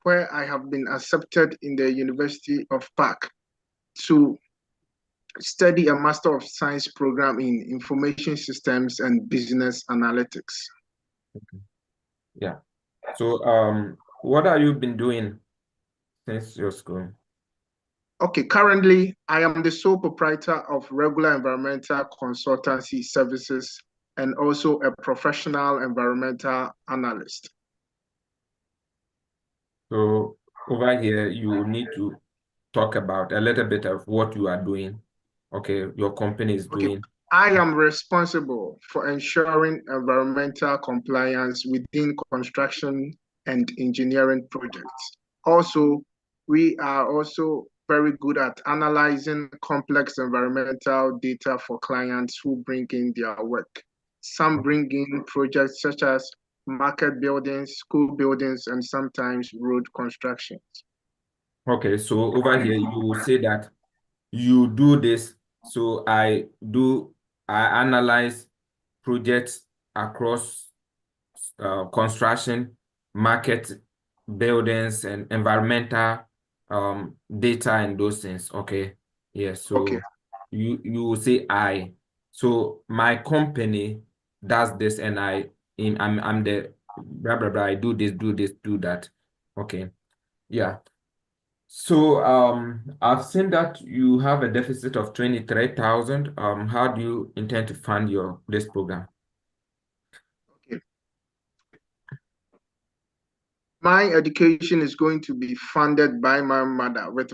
where I have been accepted in the University of Park to study a Master of Science program in Information Systems and Business Analytics. Okay. Yeah. So what have you been doing since your school? Okay, currently I am the sole proprietor of regular environmental consultancy services and also a professional environmental analyst. So over here, you need to talk about a little bit of what you are doing. Okay, your company is Okay, doing. I am responsible for ensuring environmental compliance within construction and engineering projects. Also, we are also very good at analyzing complex environmental data for clients who bring in their work. Some bring in projects such as market buildings, school buildings, and sometimes road construction. Okay, so over here, you will say that you do this. So I analyze projects across construction, market, buildings, and environmental data and those things. Okay. Yeah. Okay, So you will say I. So my company does this, and I'm the blah blah blah. I do this, do this, do that. Okay. Yeah. So I've seen that you have a deficit of 23,000. How do you intend to fund this program? okay. My education is going to be funded by my mother with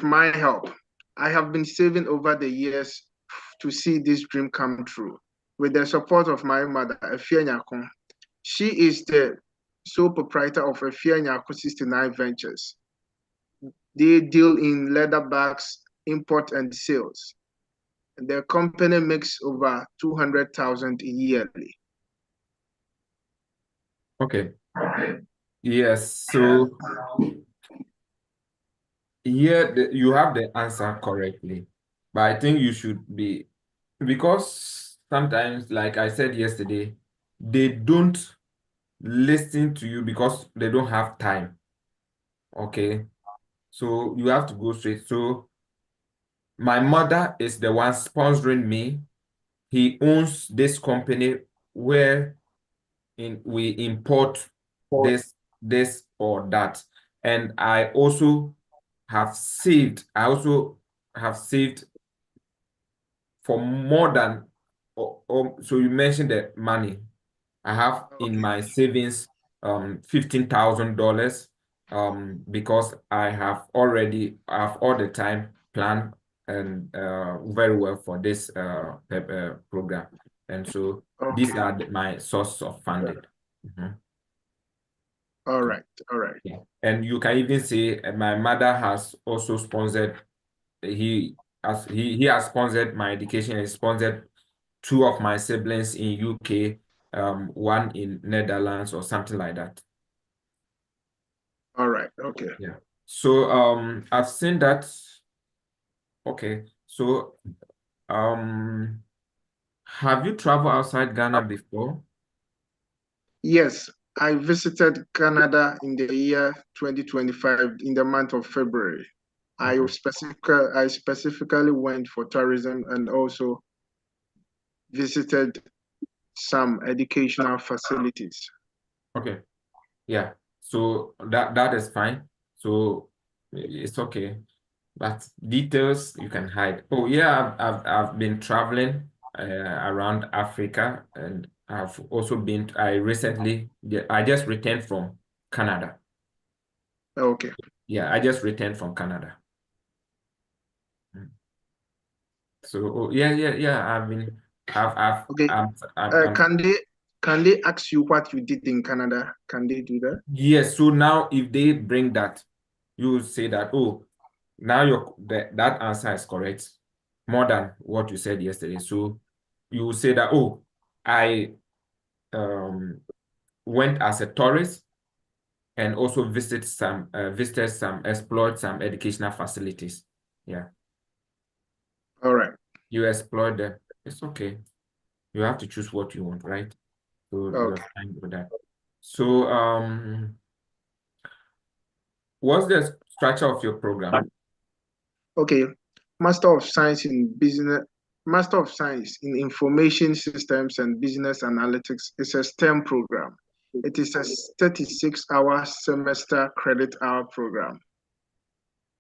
my help. I have been saving over the years to see this dream come true. With the support of my mother, Efia Nyako. She is the sole proprietor of Efia Nyako 69 Ventures. They deal in leather bags, import and sales. The company makes over 200,000 yearly. Okay. Yes. So here you have the answer correctly, but I think you should be, because sometimes, like I said yesterday, they don't listen to you because they don't have time. Okay. So you have to go straight. So my mother is the one sponsoring me. He owns this company where we import this or that. And I also have saved for more than, so you mentioned the money. I have in Okay, my savings $15,000 because I have all the time planned and very well for this program. And so these okay. are my source of funding. Mhm. All right, all right. Yeah. And you can even say my mother has also sponsored, he has sponsored my education and sponsored two of my siblings in UK, one in Netherlands or something like that. All right, okay. Yeah. So I've seen that. Okay. So have you traveled outside Ghana before? Yes, I visited Canada in the year 2025 in the month of February. Okay. I specifically went for tourism and also visited some educational facilities. Okay. Yeah. So that is fine. So it's okay. But details you can hide. Oh yeah, I've been traveling around Africa, and I've also I just returned from Canada. Okay. Yeah, I just returned from Canada. Mm. So yeah. Okay. I'm Can they ask you what you did in Canada? Can they do that? yes. So now if they bring that, you will say that, oh, now that answer is correct more than what you said yesterday. So you will say that, oh, I went as a tourist and also visited some, explored some educational facilities. Yeah, All right. you explored them. It's okay. You have to choose what you want, right? So you're Okay. fine with that. So what's the structure of your program? Okay. Master of Science in Business, Master of Science in Information Systems and Business Analytics is a STEM program. It is a 36-hour semester credit hour program.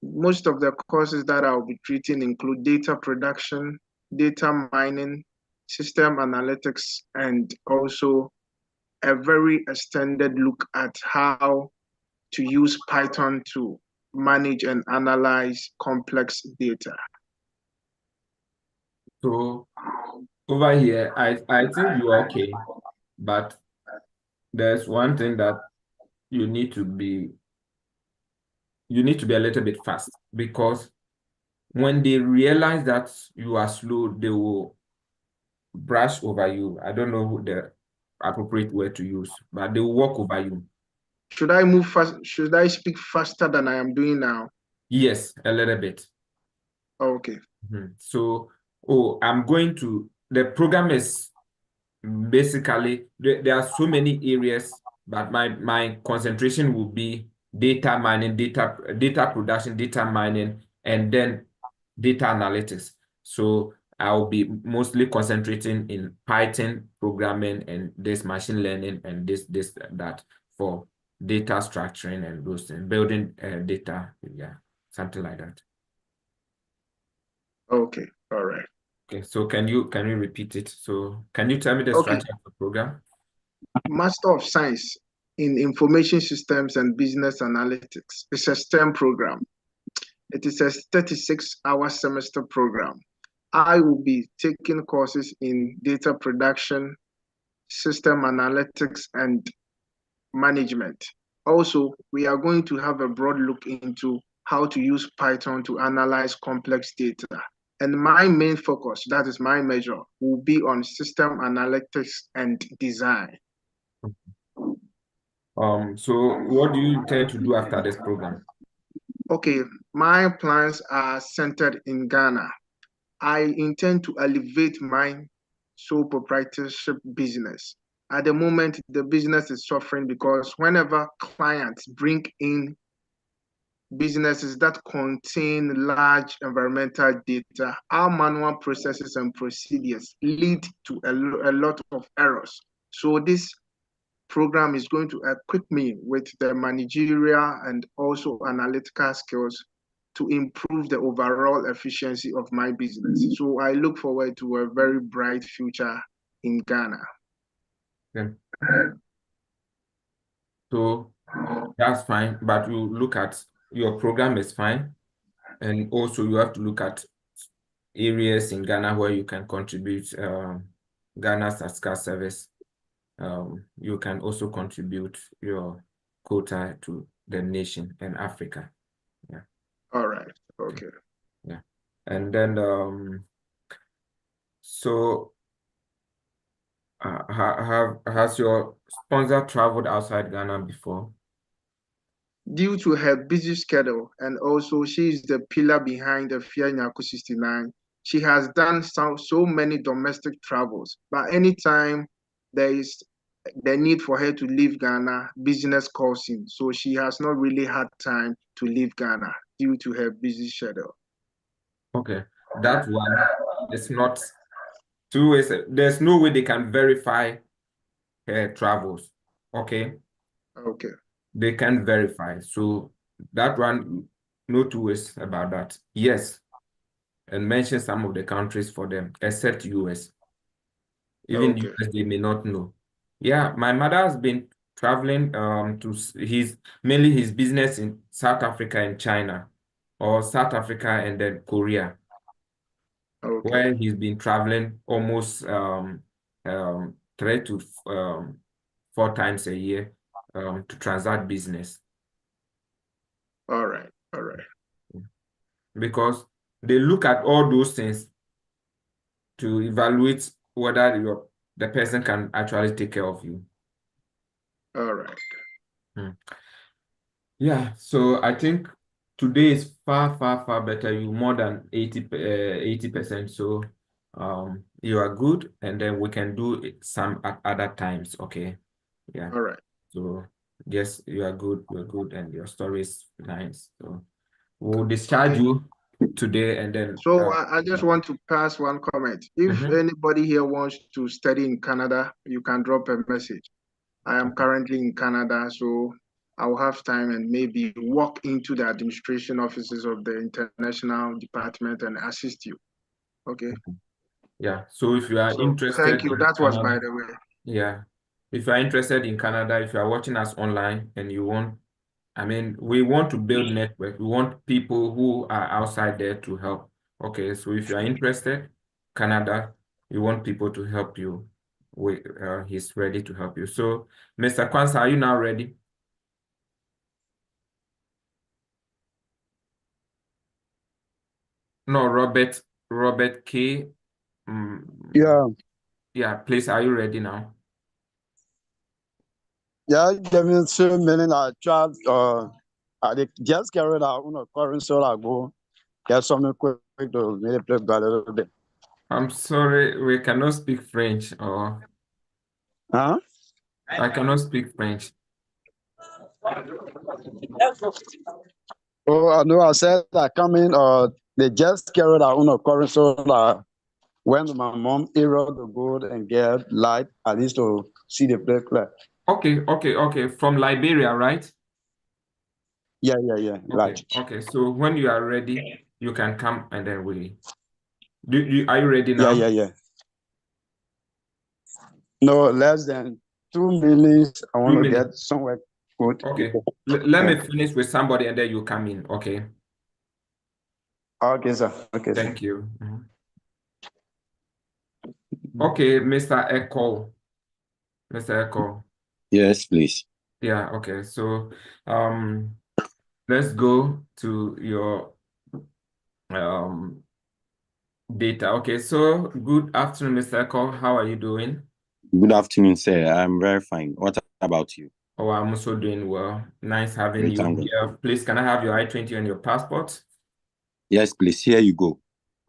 Most of the courses that I'll be treating include data production, data mining, system analytics, and also a very extended look at how to use Python to manage and analyze complex data. So over here, I think you're okay, but there's one thing that you need to be a little bit fast, because when they realize that you are slow, they will brush over you. I don't know who the appropriate word to use, but they will walk over you. Should I move fast? Should I speak faster than I am doing now? Yes, a little bit. Okay. So, oh, the program is basically, there are so many areas, but my concentration will be data mining, data production, data mining, and then data analytics. So I'll be mostly concentrating in Python programming and this machine learning and this that for data structuring and those things, building data, yeah, something like that. Okay. All right. Okay, so can you repeat it? So can you tell me the Okay. structure of the program? Master of Science in Information Systems and Business Analytics is a STEM program. It is a 36-hour semester program. I will be taking courses in data production, system analytics, and management. Also, we are going to have a broad look into how to use Python to analyze complex data. And my main focus, that is my major, will be on system analytics and design. So what do you intend to do after this program? Okay, my plans are centered in Ghana. I intend to elevate my sole proprietorship business. At the moment, the business is suffering because whenever clients bring in businesses that contain large environmental data, our manual processes and procedures lead to a lot of errors. So this program is going to equip me with the managerial and also analytical skills to improve the overall efficiency of my business. So I look forward to a very bright future in Ghana. Okay. So that's fine, but you look at your program is fine, and also you have to look at areas in Ghana where you can contribute. Ghana's Statistical Service. You can also contribute your quota to the nation and Africa. Yeah. All right. Okay. Yeah. And then so has your sponsor traveled outside Ghana before? Due to her busy schedule, and also she is the pillar behind the Fia Nyaku 69, she has done so many domestic travels. But anytime there is the need for her to leave Ghana, business calls in. So she has not really had time to leave Ghana due to her busy schedule. Okay, that one is not two ways. There's no way they can verify her travels. Okay, Okay. they can verify. So that one, no two ways about that. Yes, and mention some of the countries for them, except US. Even Okay. US, they may not know. Yeah, my mother has been traveling to his mainly his business in South Africa and China, or South Africa and then Korea, Okay. where he's been traveling almost 3 to 4 times a year to transact business. All right. All right. Because they look at all those things to evaluate whether the person can actually take care of you. All right. Yeah, so I think today is far, far, far better. You more than 80%. So you are good, and then we can do some at other times. Okay. Yeah. All right. So yes, you are good, you're good, and your story is nice. So we'll discharge Okay. you today, and then So I just want to pass one comment. If mhm. anybody here wants to study in Canada, you can drop a message. I am currently in Canada, so I'll have time and maybe walk into the administration offices of the international department and assist you. Okay. Yeah. So if you are So thank interested you. in That was by Canada, the way. yeah. If you are interested in Canada, if you are watching us online and you want, I mean, we want to build network. We want people who are outside there to help. Okay, so if you are interested, Canada, you want people to help you. He's ready to help you. So, Mr. Kwanzaa, are you now ready? No, Robert K. Yeah, Yeah, please, are you ready now? yeah, give me 2 minutes. I tried, I just carried out on a current so I go get something quick to maybe play a little bit. I'm sorry, we cannot speak French, or Huh? I cannot speak French. Oh, I know I said I come in, they just carried out on a current so I went to my mom area to go and get light, at least to see the place clear. Okay. From Liberia, right? Yeah, Okay, right. okay. So when you are ready, you can come and then are you ready Yeah, now? yeah. No, less than 2 minutes. I want 2 minutes. to get somewhere good. Okay. Let Yeah. me finish with somebody and then you come in. Okay. Okay, sir. Okay, sir. Thank you. Mhm. Okay, Mr. Echo. Mr. Echo. Yes, please. Yeah, okay. So let's go to your data. Okay, so good afternoon, Mr. Echo. How are you doing? Good afternoon, sir. I'm very fine. What about you? Oh, I'm also doing well. Nice having Great, you thank God. here. Please, can I have your I-20 and your passport? Yes, please. Here you go.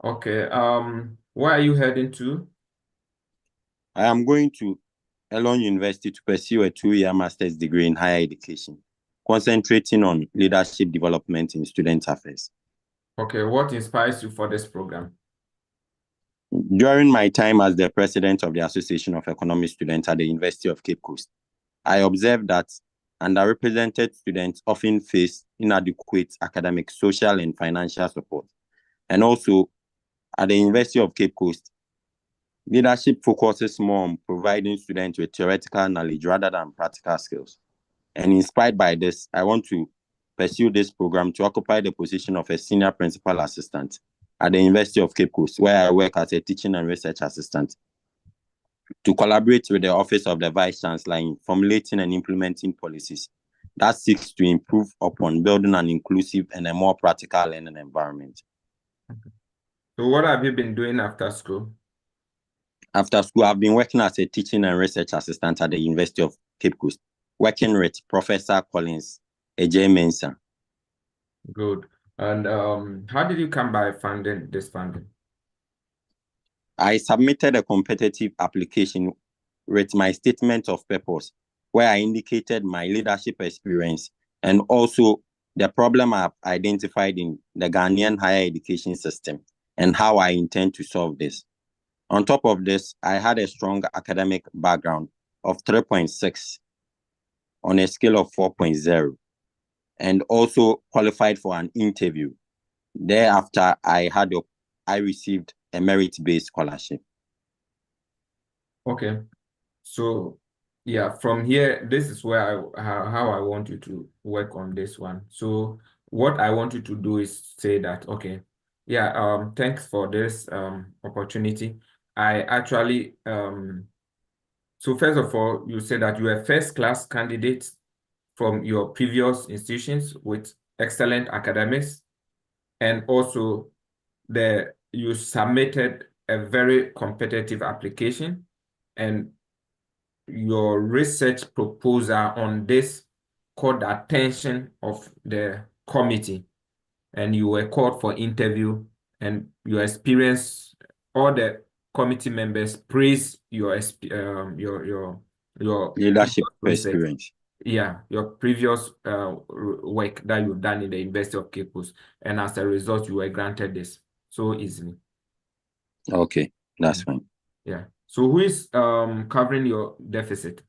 Okay. Where are you heading to? I am going to Elon University to pursue a 2-year master's degree in higher education, concentrating on leadership development in student affairs. Okay, what inspires you for this program? During my time as the president of the Association of Economic Students at the University of Cape Coast, I observed that underrepresented students often face inadequate academic, social, and financial support. And also, at the University of Cape Coast, leadership focuses more on providing students with theoretical knowledge rather than practical skills. And inspired by this, I want to pursue this program to occupy the position of a senior principal assistant at the University of Cape Coast, where I work as a teaching and research assistant, to collaborate with the Office of the Vice Chancellor in formulating and implementing policies that seeks to improve upon building an inclusive and a more practical learning environment. So what have you been doing after school? After school, I've been working as a teaching and research assistant at the University of Cape Coast, working with Professor Collins J. Mensah. Good. And how did you come by funding this funding? I submitted a competitive application with my statement of purpose, where I indicated my leadership experience and also the problem I've identified in the Ghanaian higher education system and how I intend to solve this. On top of this, I had a strong academic background of 3.6 on a scale of 4.0 and also qualified for an interview. Thereafter, I received a merit-based scholarship. Okay. So yeah, from here, this is where how I want you to work on this one. So what I want you to do is say that, okay, yeah, thanks for this opportunity. I actually so first of all, you said that you were first class candidate from your previous institutions with excellent academics, and also you submitted a very competitive application, and your research proposal on this caught the attention of the committee, and you were called for interview, and your experience, all the committee members praise your Leadership research. experience. Yeah, your previous work that you've done in the University of Cape Coast, and as a result, you were granted this so easily. Okay, that's fine. Yeah. So who is covering your deficit?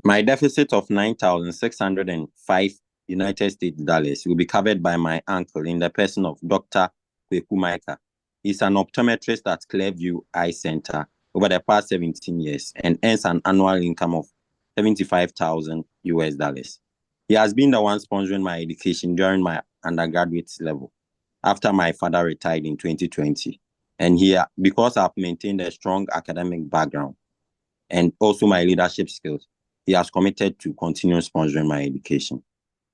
My deficit of 9,605 United States dollars will be covered by my uncle in the person of Dr. Kweku Maika. He's an optometrist at Clearview Eye Center over the past 17 years and earns an annual income of 75,000 US dollars. He has been the one sponsoring my education during my undergraduate level after my father retired in 2020. And because I've maintained a strong academic background and also my leadership skills, he has committed to continue sponsoring my education.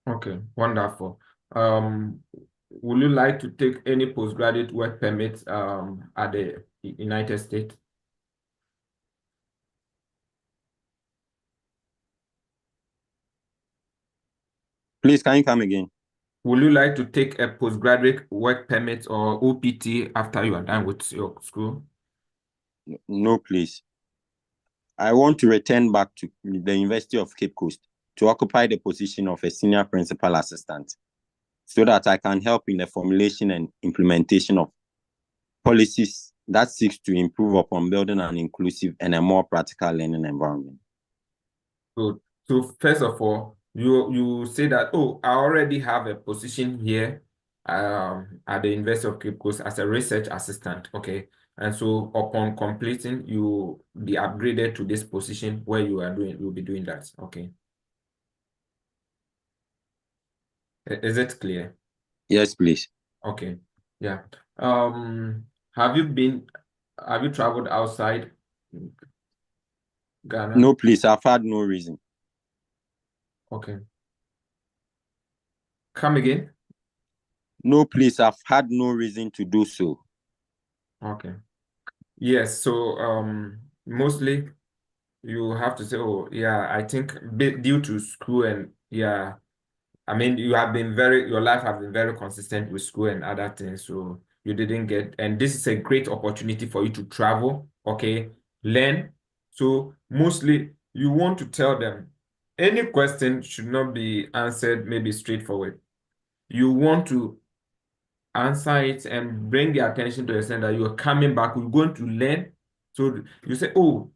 Okay, wonderful. Would you like to take any postgraduate work permit at the United States? Please, can you come again? Would you like to take a postgraduate work permit or OPT after you are done with your school? No, please. I want to return back to the University of Cape Coast to occupy the position of a senior principal assistant so that I can help in the formulation and implementation of policies that seeks to improve upon building an inclusive and a more practical learning environment. Good. So first of all, you say that, oh, I already have a position here at the University of Cape Coast as a research assistant. Okay. And so upon completing, you be upgraded to this position where you'll be doing that. Okay. Is it clear? Yes, please. Okay. Yeah. Have you traveled outside Ghana? No, please. I've had no reason. Okay. Come again? No, please. I've had no reason to do so. Okay. Yes. So mostly you have to say, oh, yeah, I think due to school and yeah, I mean, your life has been very consistent with school and other things. So you didn't get, and this is a great opportunity for you to travel, okay, learn. So mostly you want to tell them any question should not be answered maybe straightforward. You want to answer it and bring the attention to the extent that you're coming back, we're going to learn. So you say, oh,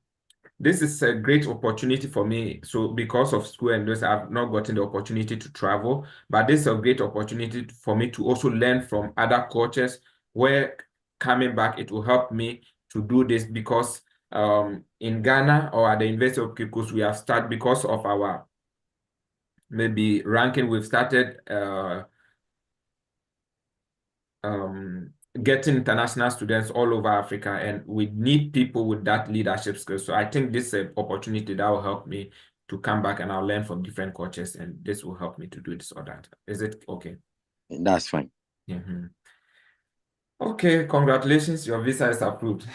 this is a great opportunity for me. So because of school and this, I've not gotten the opportunity to travel, but this is a great opportunity for me to also learn from other cultures where coming back, it will help me to do this because in Ghana or at the University of Cape Coast, we have started because of our maybe ranking, we've started getting international students all over Africa, and we need people with that leadership skills. So I think this is an opportunity that will help me to come back and I'll learn from different cultures, and this will help me to do this or that. Is it okay? That's fine. Mm-hmm. Okay, congratulations, your visa is approved.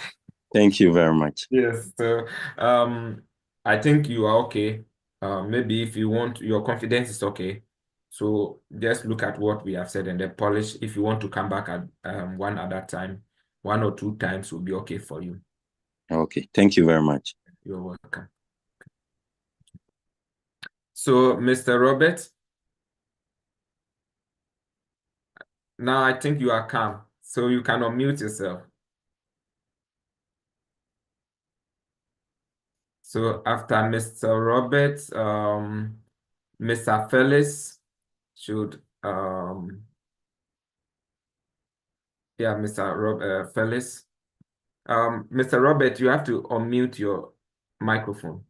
Thank you very much. Yes, so I think you are okay. Maybe if you want, your confidence is okay. So just look at what we have said and then polish. If you want to come back at one other time, 1 or 2 times will be okay for you. Okay, thank you very much. You're welcome. So, Mr. Robert, now I think you are calm, so you can unmute yourself. So after Mr. Robert, Mr. Felix should yeah, Mr. Felix. Mr. Robert, you have to unmute your microphone.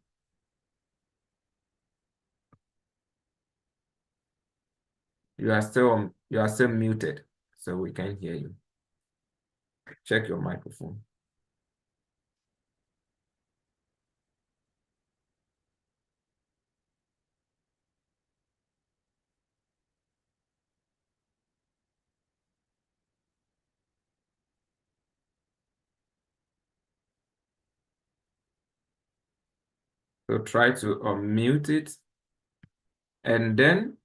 You are still muted, so we can't hear you. Check your microphone. So try to unmute it. And then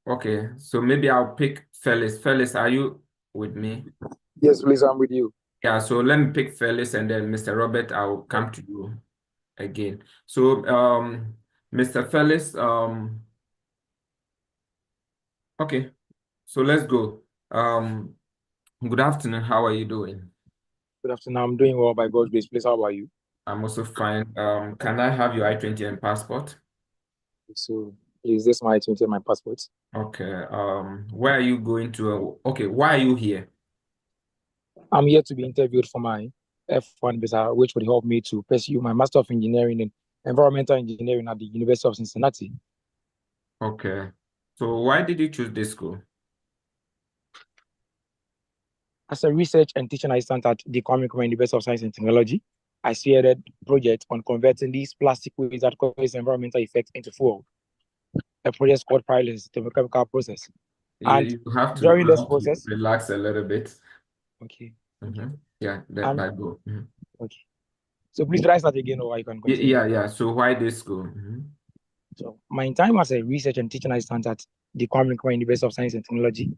okay, so maybe I'll pick Felix. Felix, are you with me? Yes, please, I'm with you. Yeah, so let me pick Felix and then Mr. Robert, I'll come to you again. So Mr. Felix, okay, so let's go. Good afternoon, how are you doing? Good afternoon. I'm doing well by God's grace. Please, how about you? I'm also fine. Can I have your I-20 and passport? So, please, this is my 20 my passport. Okay. Where are you going to? Okay, why are you here? I'm here to be interviewed for my F1 visa, which would help me to pursue my Master of Engineering in Environmental Engineering at the University of Cincinnati. Okay. So why did you choose this school? As a research and teaching assistant at the University of Science and Technology, I spearheaded a project on converting these plastic waste that cause environmental effects into fuel. A project called Pyrolysis, the chemical process. And You have to during this process, relax a little bit. okay. Yeah, that might go. Okay. So please try start again, or I can continue. Yeah. So why this school? So my time as a research and teaching assistant at the University of Science and Technology,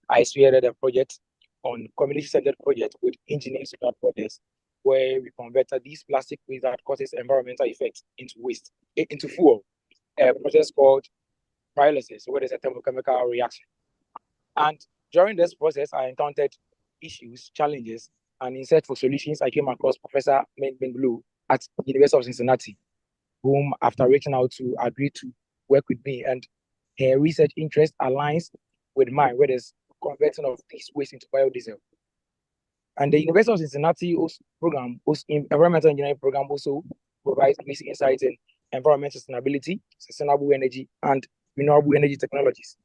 I spearheaded a project on community-centered project with engineers without borders, where we converted these plastic waste that causes environmental effects into waste, into fuel. A process called pyrolysis, where there's a thermochemical reaction. And during this process, I encountered issues, challenges, and in search for solutions, I came across Professor Meng Blue at the University of Cincinnati, whom, after reaching out to, agreed to work with me. And her research interest aligns with mine, where there's converting of this waste into biodiesel. And the University of Cincinnati program, environmental engineering program, also provides basic insights in environmental sustainability, sustainable energy, and renewable energy technologies.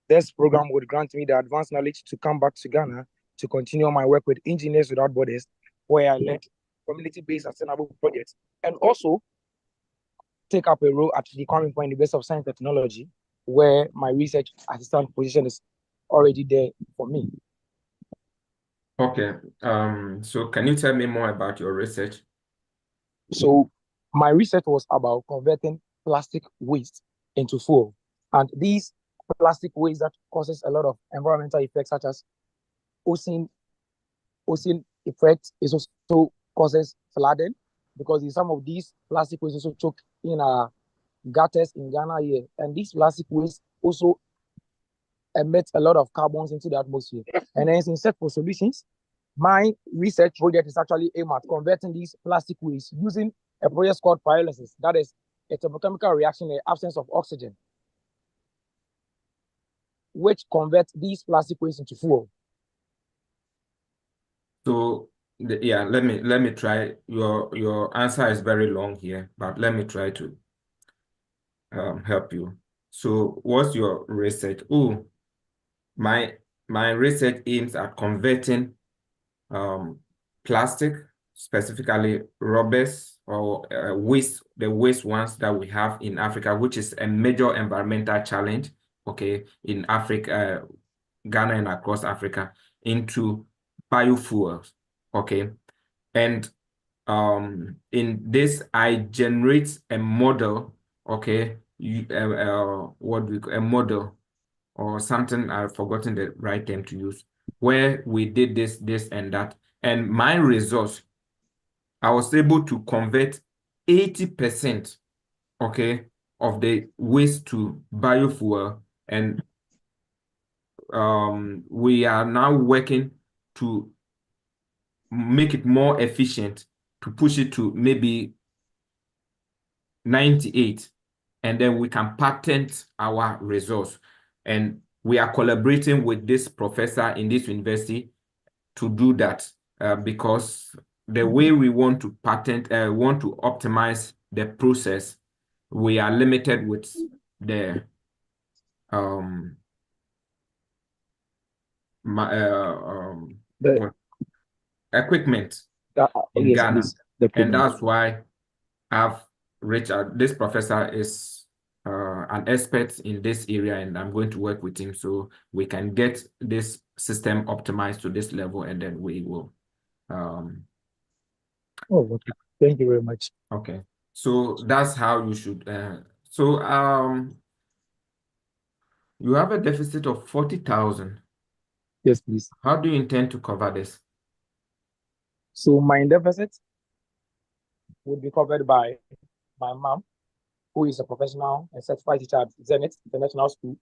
This program would grant me the advanced knowledge to come back to Ghana to continue my work with Engineers Without Borders, where I led community-based sustainable projects, and also take up a role at the University of Science and Technology, where my research assistant position is already there for me. Okay. So can you tell me more about your research? So my research was about converting plastic waste into fuel. And these plastic waste that causes a lot of environmental effects, such as ozone effect, is also causes flooding, because in some of these plastic waste also choke in gutters in Ghana here. And these plastic waste also emit a lot of carbons into the atmosphere. And hence, in search for solutions, my research project is actually aimed at converting these plastic waste using a process called pyrolysis. That is a thermochemical reaction in the absence of oxygen, which converts these plastic waste into fuel. So yeah, let me try. Your answer is very long here, but let me try to help you. So what's your research? Oh, my research aims at converting plastic, specifically rubbers or the waste ones that we have in Africa, which is a major environmental challenge, okay, in Africa, Ghana and across Africa, into biofuels, okay? And in this, I generate a model, okay? What we call a model or something, I've forgotten the right term to use, where we did this, and that. And my results, I was able to convert 80%, okay, of the waste to biofuel. And we are now working to make it more efficient, to push it to maybe 98, and then we can patent our results. And we are collaborating with this professor in this university to do that, because the way we want to want to optimize the process, we are limited with the equipment in Yes, Ghana. please. And that's why Richard, this professor is an expert in this area, and I'm going to work with him so we can get this system optimized to this level, and then we will. Okay. Thank you very much. Okay. So that's how you should. So you have a deficit of 40,000. Yes, please. How do you intend to cover this? So my deficit would be covered by my mom, who is a professional and certified teacher at Zenith International School.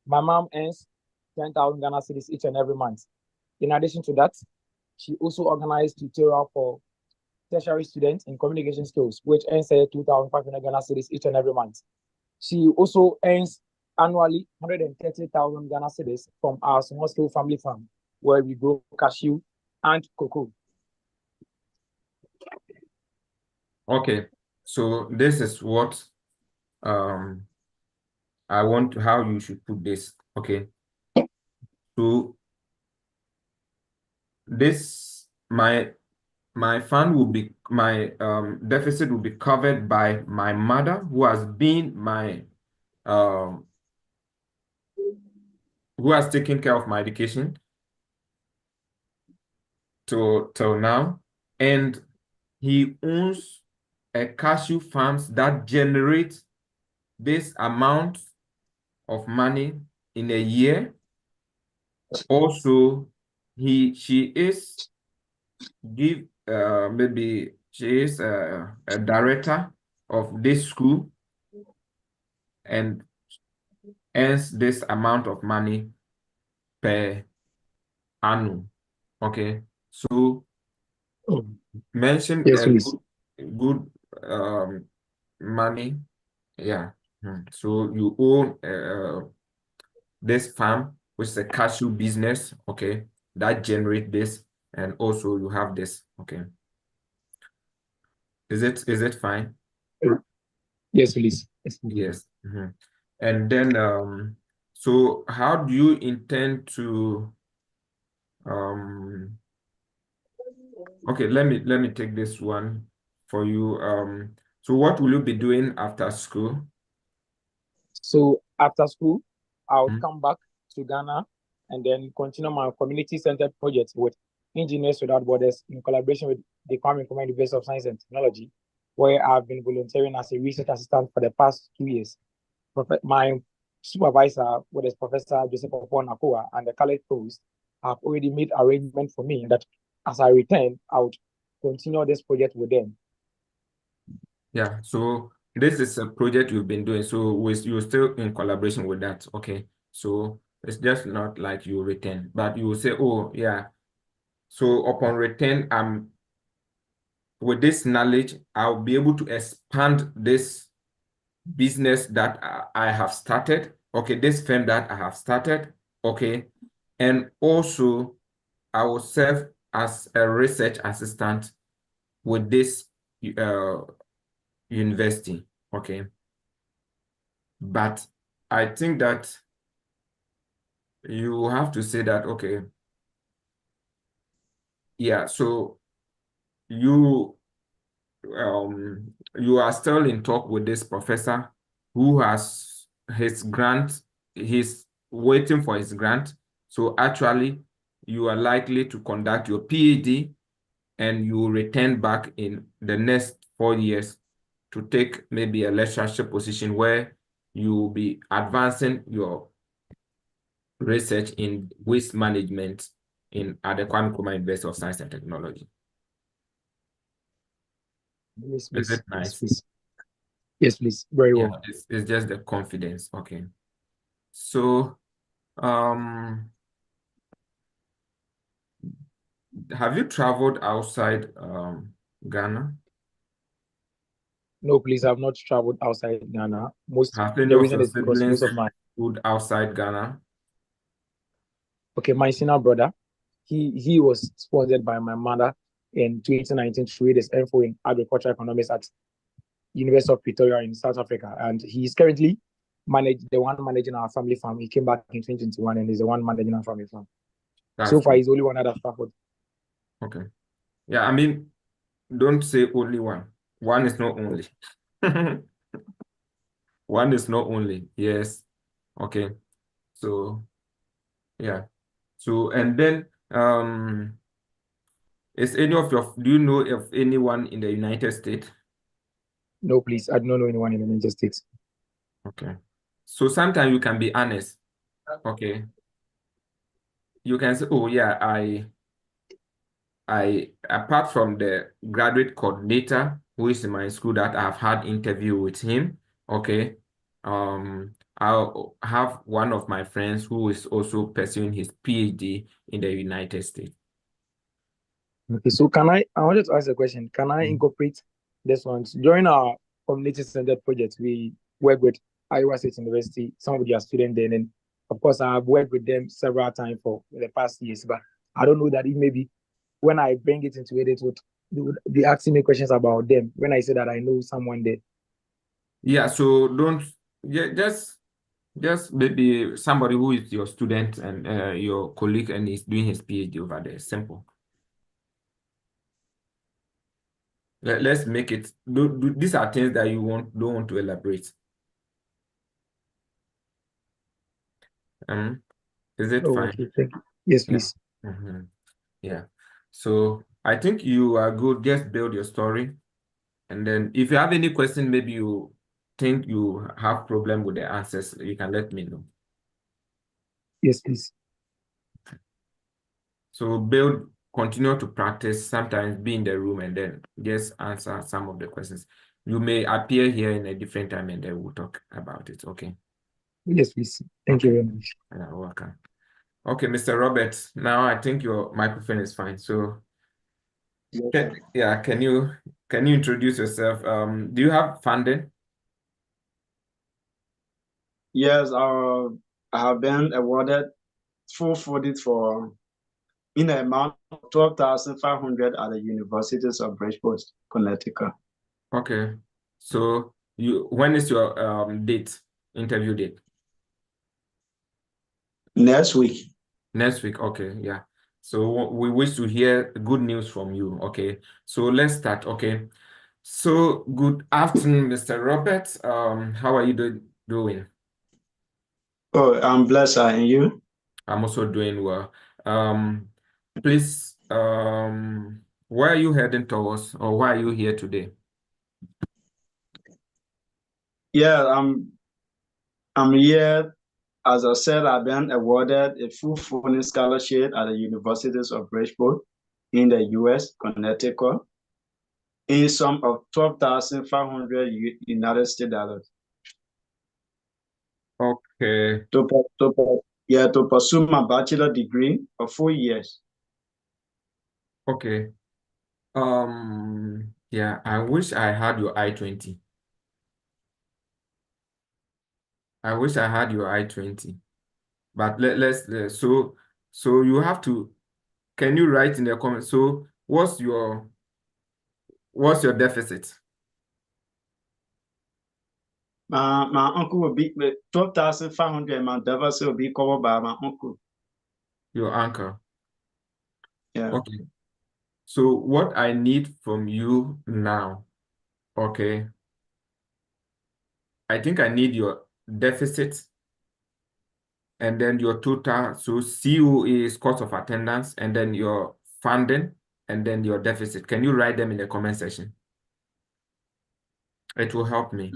My mom earns 10,000 Ghana cedis each and every month. In addition to that, she also organized tutorial for tertiary students in communication skills, which earns her 2,500 Ghana cedis each and every month. She also earns annually 130,000 Ghana cedis from our small scale family farm, where we grow cashew and cocoa. Okay. So this is what I want how you should put this. Okay. So this my fund will be my deficit will be covered by my mother, who has been my who has taken care of my education till now, and he owns a cashew farms that generates this amount of money in a year. Also, she is maybe she is a director of this school and earns this amount of money per annum. Okay, so mention Yes, a please. good money. Yeah. So you own this farm, which is a cashew business, okay, that generate this, and also you have this, okay. Is it fine? Yes, please. Yes. And then so how do you intend to okay, let me take this one for you. So what will you be doing after school? So after school, I'll Mhm. come back to Ghana and then continue my community-centered projects with Engineers Without Borders in collaboration with the Kwame Nkrumah University of Science and Technology, where I've been volunteering as a research assistant for the past 2 years. My supervisor, what is Professor Joseph Nakoa, and the college host have already made arrangements for me that as I return, I would continue this project with them. Yeah, so this is a project you've been doing. So you're still in collaboration with that. Okay. So it's just not like you return, but you will say, oh yeah. So upon return, with this knowledge, I'll be able to expand this business that I have started. Okay, this firm that I have started. Okay. And also I will serve as a research assistant with this university. Okay. But I think that you have to say that, okay, yeah, so you you are still in talk with this professor who has his grant, he's waiting for his grant. So actually, you are likely to conduct your PhD and you will return back in the next 4 years to take maybe a lectureship position where you will be advancing your research in waste management at the Kwame Nkrumah University of Science and Technology. Yes, Is please. it nice? Yes, please. Yes, please. Very Yeah, well. it's just the confidence. Okay. So, have you traveled outside Ghana? No, please, I've not traveled outside Ghana. Have any The of reason your is because most siblings of my traveled outside Ghana? my senior brother, he was sponsored by my mother in 2019 to read his MPhil in agricultural economics at University of Pretoria in South Africa, and he's currently the one managing our family farm. He came back in 2021 and he's the one managing our family farm. That's So far, good. he's the only one that has traveled. Okay. Yeah, I mean, don't say only one. One is not only. One is not only. Yes. Okay. So, yeah. So, and then Do you know of anyone in the United States? No, please. I do not know anyone in the United States. Okay. So sometimes you can be honest. Okay. You can say, oh yeah, apart from the graduate coordinator who is in my school that I've had interview with him, okay. I'll have one of my friends who is also pursuing his PhD in the United States. Okay, so I wanted to ask a question. Can I incorporate this one? During our community-centered project, we work with Iowa State University, some of their students there, and of course, I have worked with them several times for the past years, but I don't know that it maybe when I bring it into it, they would be asking me questions about them when I say that I know someone there. Yeah, so don't, yeah, just maybe somebody who is your student and your colleague and is doing his PhD over there. Simple. Let's make it. These are things that you don't want to elaborate. Is it Oh, fine? okay, thank you. Yes, Yeah. please. Yeah. So I think you are good. Just build your story. And then if you have any question, maybe you think you have problem with the answers, you can let me know. Yes, please. So continue to practice, sometimes be in the room and then just answer some of the questions. You may appear here in a different time and then we'll talk about it. Okay. Yes, please. Thank you very much. You're welcome. Okay, Mr. Robert, now I think your microphone is fine. So can you introduce yourself? Do you have funding? Yes, I have been awarded full funding for in the amount of 12,500 at the universities of Bridgeport, Connecticut. Okay. So when is your interview date? Next week. Next week. Okay, yeah. So we wish to hear good news from you. Okay. So let's start. Okay. So good afternoon, Mr. Robert. How are you doing? Oh, I'm blessed, and you? I'm also doing well. Please, where are you heading towards, or why are you here today? Yeah, I'm here. As I said, I've been awarded a full funding scholarship at the universities of Bridgeport in the US, Connecticut, in sum of 12,500 United States dollars. Okay. To pursue my bachelor degree of 4 years. Okay. Yeah, I wish I had your I-20. I wish I had your I-20. But so you have to, can you write in the comments? So what's your deficit? My uncle will be 12,500. My deficit will be covered by my uncle. Your uncle. Yeah. Okay. So what I need from you now, okay, I think I need your deficit and then your total. So COA is cost of attendance, and then your funding, and then your deficit. Can you write them in the comment section? It will help me.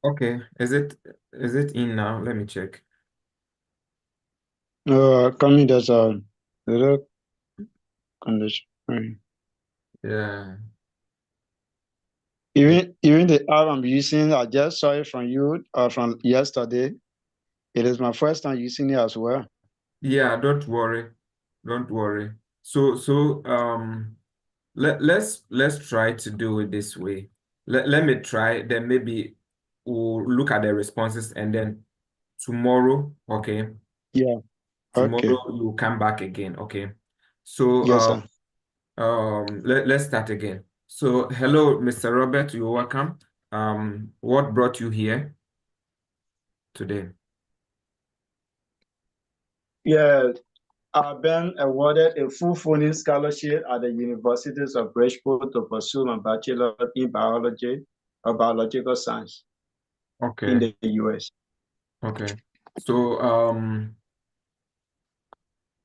Okay, is it in now? Let me check. Coming, there's Zero condition. Yeah. Even the app I'm using, I just saw it from you from yesterday. It is my first time using it as well. Yeah, don't worry. Don't worry. Let's try to do it this way. Let me try, then maybe we'll look at the responses and then tomorrow, okay? Yeah. Tomorrow Okay. you'll come back again, okay? So Yes, sir. let's start again. So hello, Mr. Robert, you're welcome. What brought you here today? Yeah, I've been awarded a full funding scholarship at the universities of Bridgeport to pursue my bachelor in biology or biological science in Okay, the US. okay. So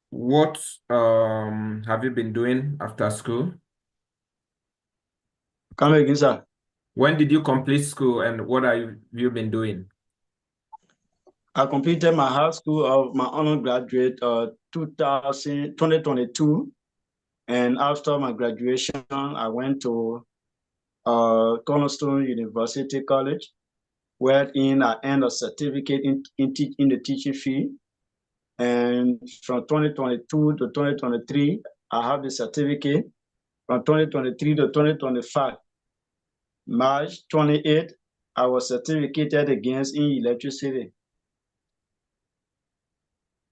what have you been doing after school? Come again, sir. When did you complete school and what you been doing? I completed my high school of my undergraduate 2022, and after my graduation, I went to Cornerstone University College, wherein I earned a certificate in the teaching field. And from 2022 to 2023, I have the certificate. From 2023 to 2025, March 28th, I was certificated against in electricity.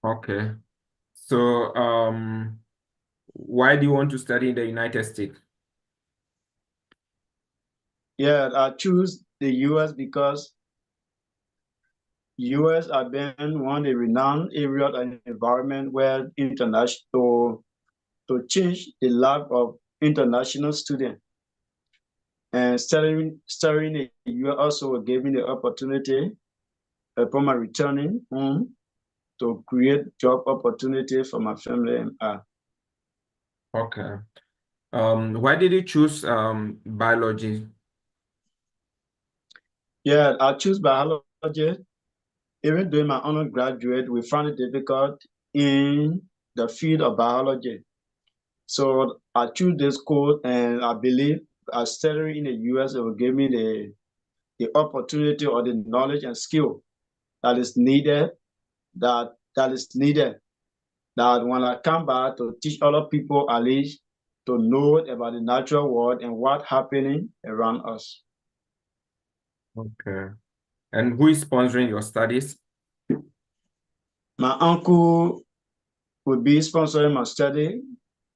Okay. So why do you want to study in the United States? Yeah, I choose the US because US have been one of the renowned area and environment where international to change the life of international students. And studying the US also gave me the opportunity upon my returning home to create job opportunity for my family and I. Okay. Why did you choose biology? Yeah, I choose biology. Even during my undergraduate, we found it difficult in the field of biology. So I choose this course, and I believe studying in the US it will give me the opportunity or the knowledge and skill that is needed, that is needed, that when I come back to teach other people at least to know about the natural world and what's happening around us. Okay. And who is sponsoring your studies? My uncle will be sponsoring my study,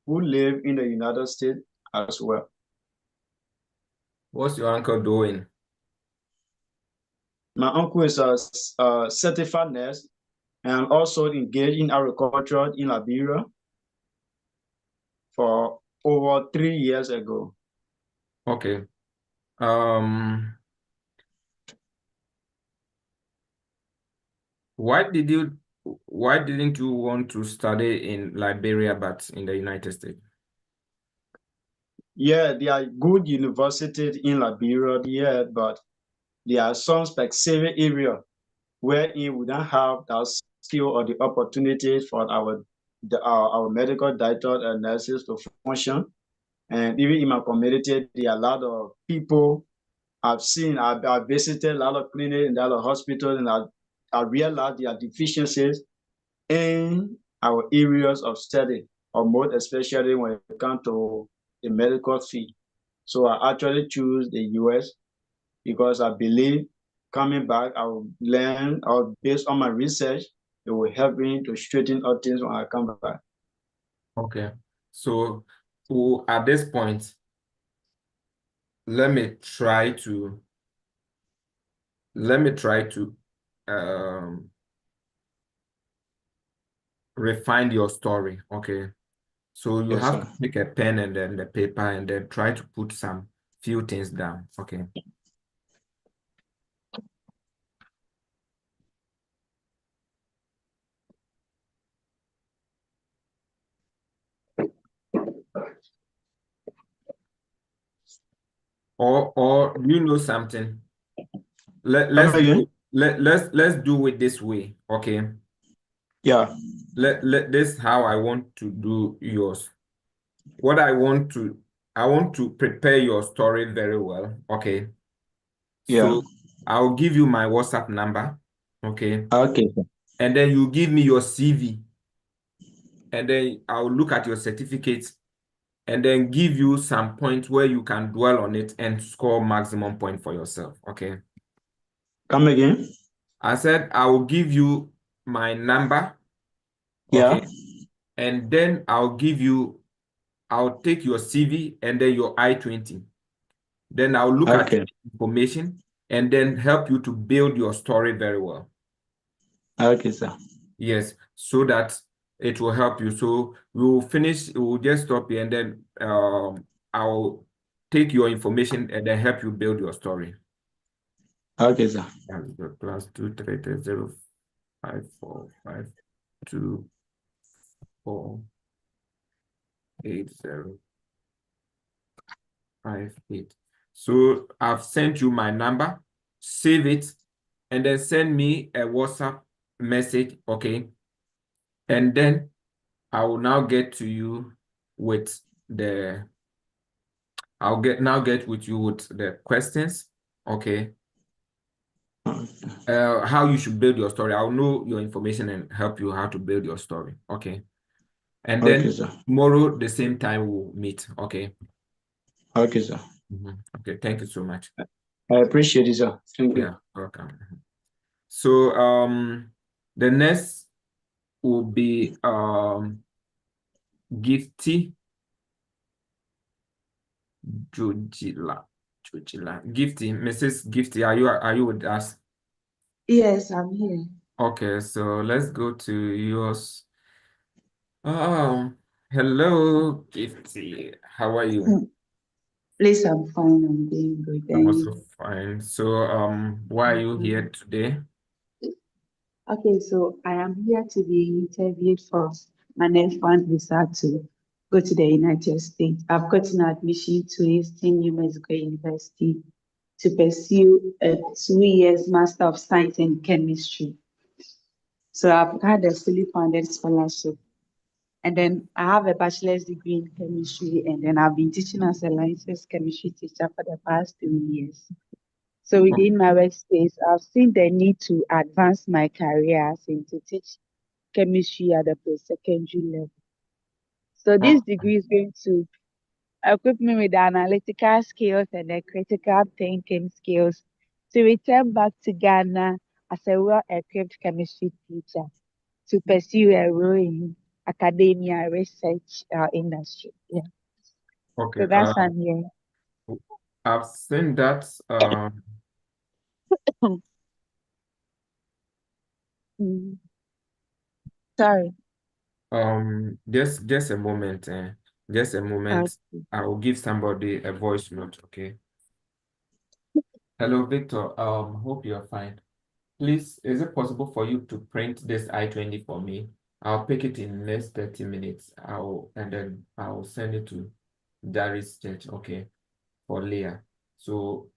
who live in the United States as well. What's your uncle doing? My uncle is a certified nurse and also engaged in agriculture in Liberia for over 3 years ago. Okay. Um, why didn't you want to study in Liberia but in the United States? Yeah, there are good universities in Liberia, yeah, but there are some specific area where we don't have that skill or the opportunity for our medical doctors and nurses to function. And even in my community, there are a lot of people I've visited a lot of clinics and a lot of hospitals, and I realized there are deficiencies in our areas of study, or more especially when it comes to the medical field. So I actually choose the US because I believe coming back, I will learn, or based on my research, it will help me to straighten out things when I come back. Okay. So at this point, let me try to um, refine your story. Okay. So you Yes, have sir. to pick a pen and then the paper and then try to put some few things down. Okay. Or you know something. Come again? Let's do it this way. Okay. Yeah. This how I want to do yours. What I want to prepare your story very well. Okay. Yeah. So I'll give you my WhatsApp number. Okay. Okay, sir. And then you give me your CV. And then I'll look at your certificates and then give you some points where you can dwell on it and score maximum point for yourself. Okay. Come again? I said I will give you my number. Yeah. Okay. And then I'll take your CV and then your I-20. Then I'll look at Okay. your information and then help you to build your story very well. Okay, sir. Yes, so that it will help you. So we'll just stop here and then I'll take your information and then help you build your story. Okay, sir. +23305428058. So I've sent you my number, save it, and then send me a WhatsApp message, okay? And then I will now get to you with I'll get with you with the questions, okay? How you should build your story. I'll know your information and help you how to build your story, okay? And Okay, then sir. tomorrow, the same time we'll meet, okay? Okay, sir. Okay, thank you so much. I appreciate it, sir. Thank you. Yeah, welcome. So the next will be Gifty Jojila. Gifty, Mrs. Gifty, are you with us? Yes, I'm here. Okay, so let's go to yours. Hello, Gifty. How are you? Please, I'm fine. I'm doing good. I'm And also you? fine. So, why are you here today? Okay, so I am here to be interviewed for my F1 visa to go to the United States. I've gotten admission to Eastern New Mexico University to pursue a 2 years Master of Science in Chemistry. So I've had a fully funded scholarship. And then I have a bachelor's degree in chemistry, and then I've been teaching as a licensed chemistry teacher for the past 3 years. So within my workspace, I've seen the need to advance my career as in to teach chemistry at the post-secondary level. So this Oh, degree is going to equip me with the analytical skills and the critical thinking skills to return back to Ghana as a well-equipped chemistry teacher to pursue a role in academia research industry. Yeah. okay. So that's I'm here. I've seen that. Mm, Sorry. Just a moment. Just a moment. Okay. I will give somebody a voice note. Okay. Hello, Victor. Hope you're fine. Please, is it possible for you to print this I-20 for me? I'll pick it in the next 30 minutes. And then I'll send it to Darius Church, okay, for Leah. So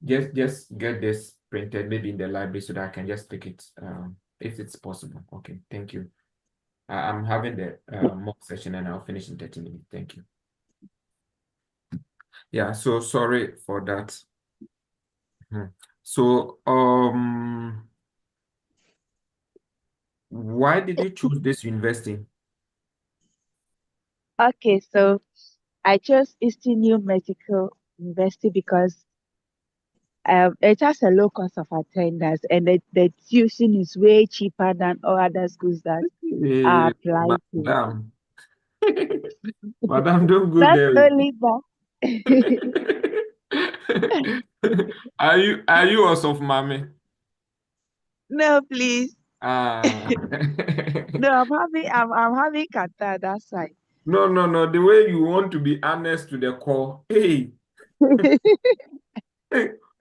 just get this printed maybe in the library so that I can just pick it if it's possible. Okay, thank you. I'm having the mock session and I'll finish in 30 minutes. Thank you. Yeah, so sorry for that. So why did you choose this university? Okay, so I chose Eastern New Mexico University because it has a low cost of attendance and the tuition is way cheaper than all other schools that I applied to. Madam, Madam, don't go Not there. only that, Are you also of mommy? no, please. Ah. No, I'm having Qatar, that's right. No. The way you want to be honest to the core. Hey,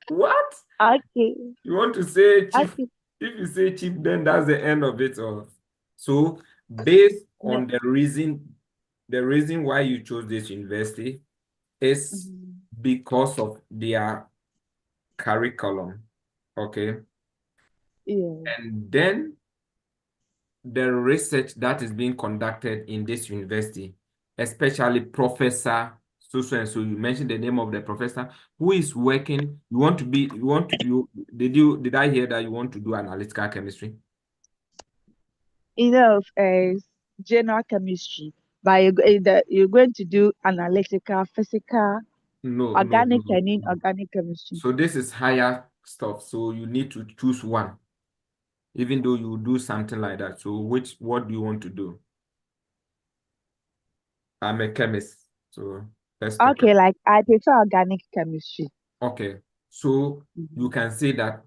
what? Okay, You want to say cheap? okay. If you say cheap, then that's the end of it all. So, based No. on the reason why you chose this university is Mhm. because of their curriculum. Okay. Yeah. And then the research that is being conducted in this university, especially Professor so and so, you mentioned the name of the professor who is working. Did I hear that you want to do analytical chemistry? General chemistry, but you're going to do analytical, physical, No, no, organic, no. and inorganic chemistry. So this is higher stuff. So you need to choose one, even though you do something like that. So what do you want to do? I'm a chemist, so let's talk. Okay, like I prefer organic chemistry. Okay, so you Mhm. can say that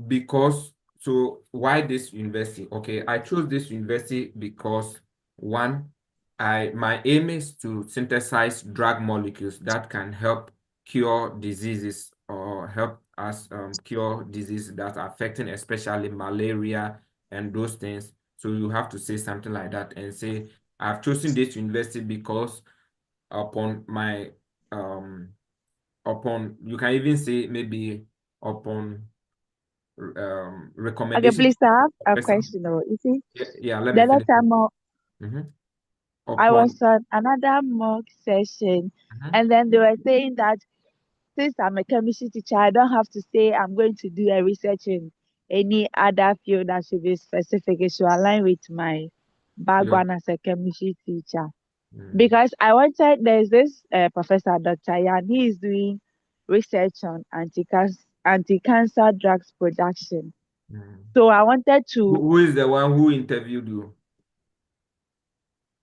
because, so why this university? Okay, I chose this university because one, my aim is to synthesize drug molecules that can help cure diseases or help us cure diseases that are affecting especially malaria and those things. So you have to say something like that and say, I've chosen this university because upon my upon, you can even say maybe upon Okay, recommendation please, I have a person. question. You see, Yeah, let the me other finish. time Mhm. I was Upon on another mock session, mhm, and then they were saying that since I'm a chemistry teacher, I don't have to say I'm going to do a research in any other field that should be specific. It should align with my your background as a chemistry teacher. mm, Because there's this professor, Dr. Yan, he is doing research on anti-cancer drugs production. mm. So I wanted to, Who is the one who interviewed you?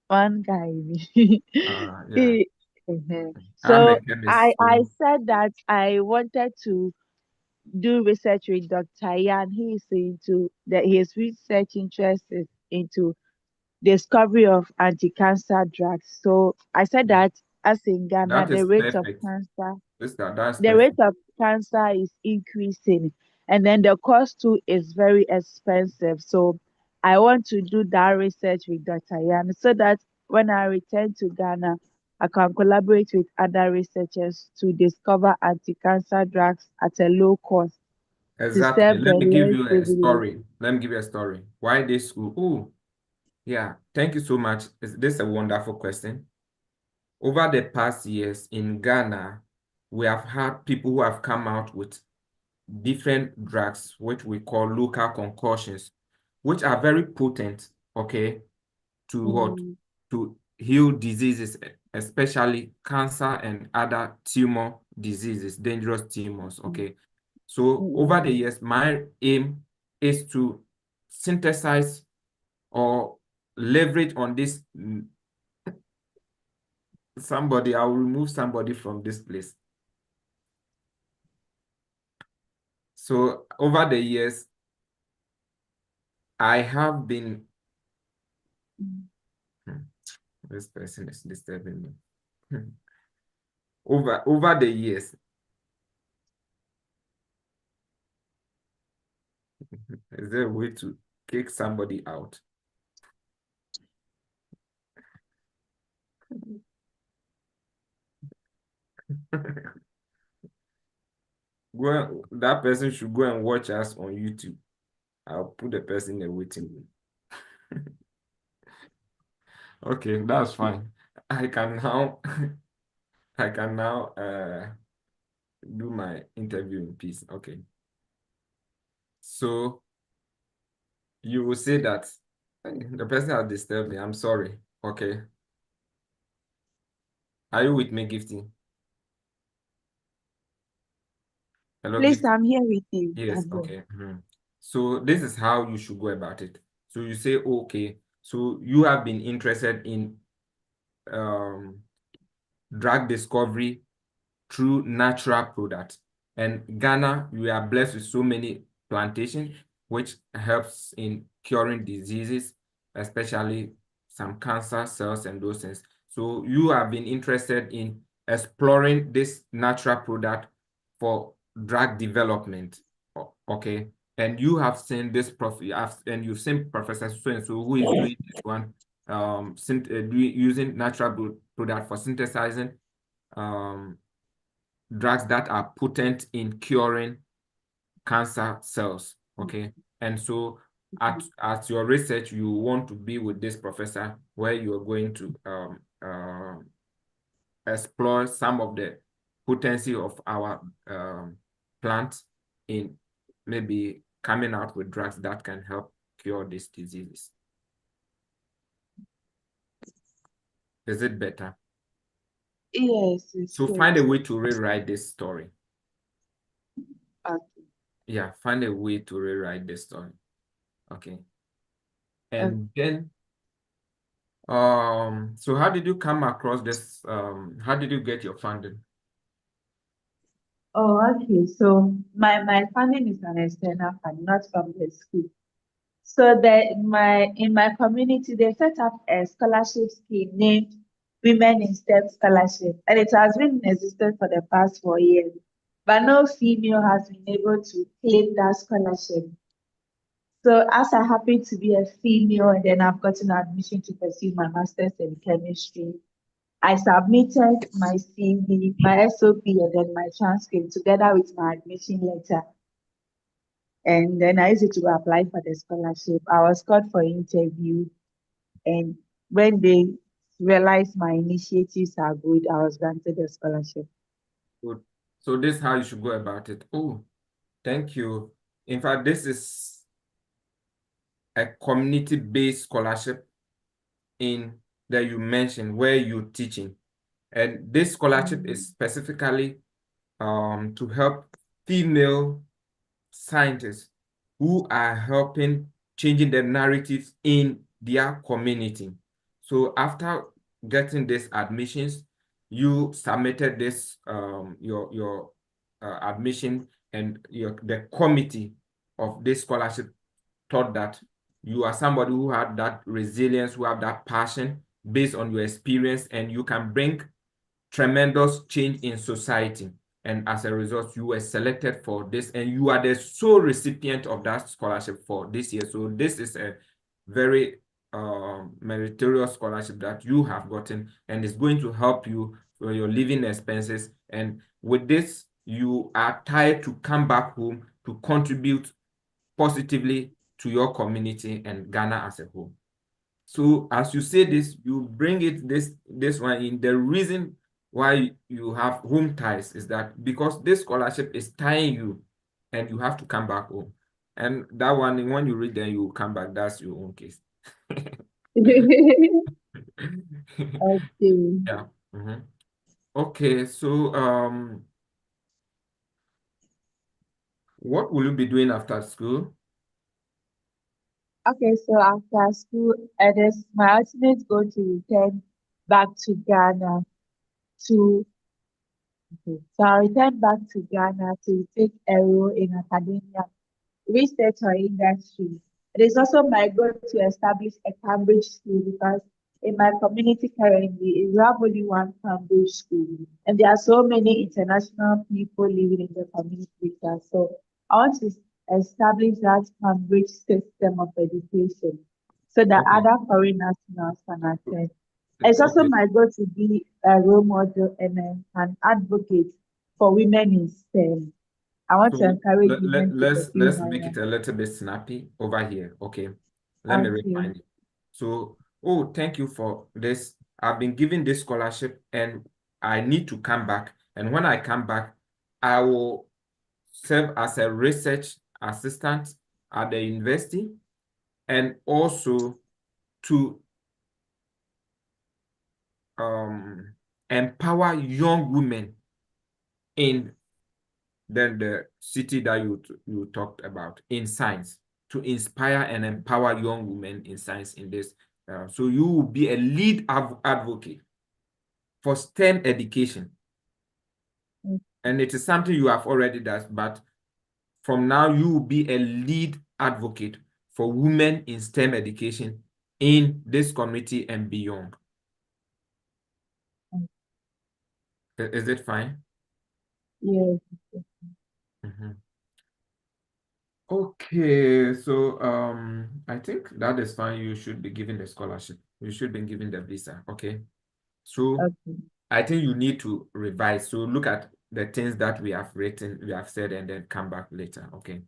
one guy, Yeah, he, Mhm. I'm a So chemist, I so said that I wanted to do research with Dr. Yan. His research interest is into discovery of anti-cancer drugs. So I said that as in Ghana, that is perfect. That's the rate perfect. of cancer is increasing, and then the cost too is very expensive. So I want to do that research with Dr. Yan so that when I return to Ghana, I can collaborate with other researchers to discover anti-cancer drugs at a low cost to Exactly. serve Let the me give less you a privileged. story. Let me give you a story. Why this school? Oh, yeah. Thank you so much. This is a wonderful question. Over the past years in Ghana, we have had people who have come out with different drugs, which we call local concoctions, which are very potent, okay, to what? Mm, To heal diseases, especially cancer and other tumor diseases, dangerous tumors, mm, okay. So mm, over the years, my aim is to synthesize or leverage on this somebody. I'll remove somebody from this place. So over the years, I have been, mm. hmm, this person is disturbing me. Over the years, is there a way to kick somebody out? That person should go and watch us on YouTube. I'll put the person in the waiting room. Okay, that's fine. I can now I can now do my interview in peace. Okay. So you will say that the person has disturbed me. I'm sorry. Okay. Are you with me, Gifty? Hello, Please, Gifty. I'm here with you. Yes, I'm here. okay. So this is how you should go about it. So you say, okay, so you have been interested in um, drug discovery through natural products. And Ghana, we are blessed with so many plantations, which helps in curing diseases, especially some cancer cells and those things. So you have been interested in exploring this natural product for drug development. Okay. And you have seen this and you've seen Professor so who is doing this one, using natural product for synthesizing um, drugs that are potent in curing cancer cells. Okay. And so at your research, you want to be with this professor where you are going to explore some of the potency of our plants in maybe coming out with drugs that can help cure these diseases. Is it better? Yes, it's So good. find a way to rewrite this story. Okay. Yeah, find a way to rewrite this story. Okay. And then, so how did you come across this? How did you get your funding? Oh, okay. So my funding is an external fund, not from the school. So that in my community they set up a scholarship scheme named Women in STEM Scholarship, and it has been in existence for the past 4 years. But no female has been able to claim that scholarship. So as I happen to be a female, and then I've gotten admission to pursue my master's in chemistry, I submitted my CV, my SOP, and then my transcript together with my admission letter. And then I used it to apply for the scholarship. I was called for interview, and when they realized my initiatives are good, I was granted the scholarship. Good. So this is how you should go about it. Oh, thank you. In fact, this is a community-based scholarship in that you mentioned where you're teaching. And this scholarship is specifically to help female scientists who are helping changing the narratives in their community. So after getting these admissions, you submitted this your admission, and the committee of this scholarship thought that you are somebody who had that resilience, who have that passion based on your experience, and you can bring tremendous change in society. And as a result, you were selected for this, and you are the sole recipient of that scholarship for this year. So this is a very meritorious scholarship that you have gotten, and it's going to help you for your living expenses. And with this, you are tied to come back home to contribute positively to your community and Ghana as a whole. So as you say this, you bring it this one in. The reason why you have home ties is that because this scholarship is tying you and you have to come back home. And that one, when you read, then you come back. That's your own case. Okay. Yeah. Okay, so what will you be doing after school? Okay, so after school, it is my ultimate goal to return back to Ghana to so I'll return back to Ghana to take a role in academia, research or industry. It is also my goal to establish a Cambridge school because in my community currently, we have only one Cambridge school, and there are so many international people living in the community there. So I want to establish that Cambridge system of education so that Okay. other foreign nationals can attend. It's also Okay. my goal to be a role model and an advocate for women in STEM. I want to So encourage women to pursue let's make higher. it a little bit snappy over here. Okay. Let me Okay, remind you. So, oh, thank you for this. I've been given this scholarship and I need to come back. And when I come back, I will serve as a research assistant at the university and also to empower young women in the city that you talked about in science, to inspire and empower young women in science in this. So you will be a lead advocate for STEM education. And it is something you have already done, but from now you will be a lead advocate for women in STEM education in this community and beyond. Is it fine? yes. Okay, so I think that is fine. You should be given the scholarship. You should be given the visa. Okay. So Okay, I think you need to revise. So look at the things that we have written, we have said, and then come back later. Okay.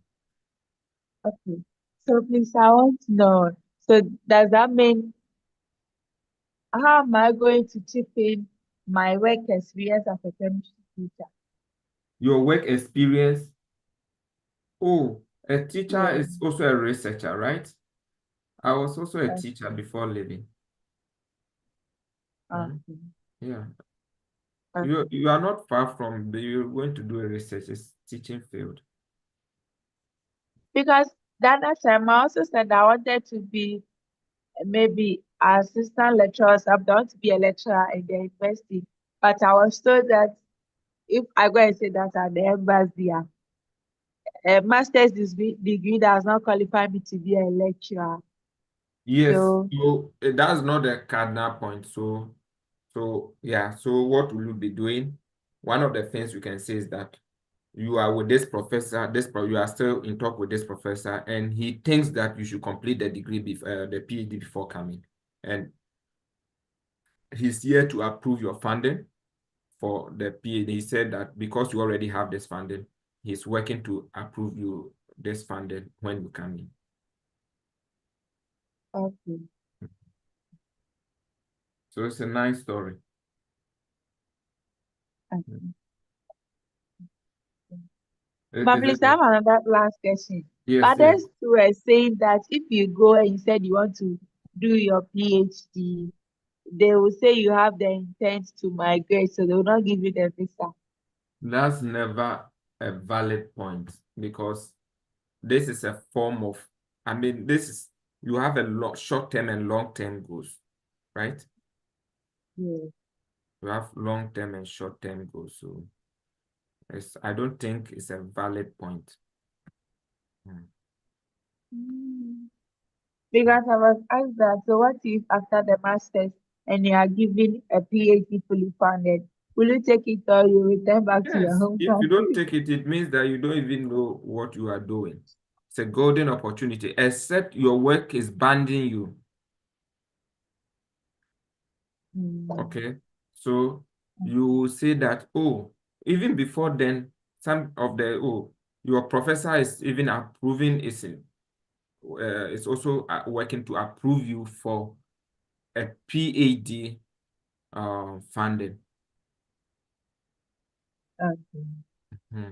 okay. So please, I want to know. So does that mean how am I going to chip in my work experience as a chemistry teacher? Your work experience. Oh, a teacher Yeah. is also a researcher, right? I was also a Okay. teacher before leaving. Okay. Yeah. Okay. You are not far from you're going to do a research, it's teaching field. Because that time I also said I wanted to be maybe assistant lecturer, so I want to be a lecturer in the university. But I was told that if I go and say that at the embassy, a master's degree does not qualify me to be a lecturer. Yes, So, so that's not the cardinal point. So yeah, so what will you be doing? One of the things you can say is that you are with this professor, you are still in talk with this professor, and he thinks that you should complete the degree before the PhD before coming. And he's here to approve your funding for the PhD. He said that because you already have this funding, he's working to approve you this funding when you come in. okay. So it's a nice story. Okay. But Is please, it? I have another last question. Yes, yes. Others were saying that if you go and you said you want to do your PhD, they will say you have the intent to migrate, so they will not give you the visa. That's never a valid point because this is a form of, I mean, you have a lot short-term and long-term goals, right? Yeah. You have long-term and short-term goals. So I don't think it's a valid point. Mm. Because I was asked that, so what if after the master's and you are given a PhD fully funded, will you take it or you return back to your Yes, home if you don't country? take it, it means that you don't even know what you are doing. It's a golden opportunity, except your work is banding you. Okay, so you say that, oh, even before then, your professor is even approving, it's also working to approve you for a PhD funding. Okay. Hmm.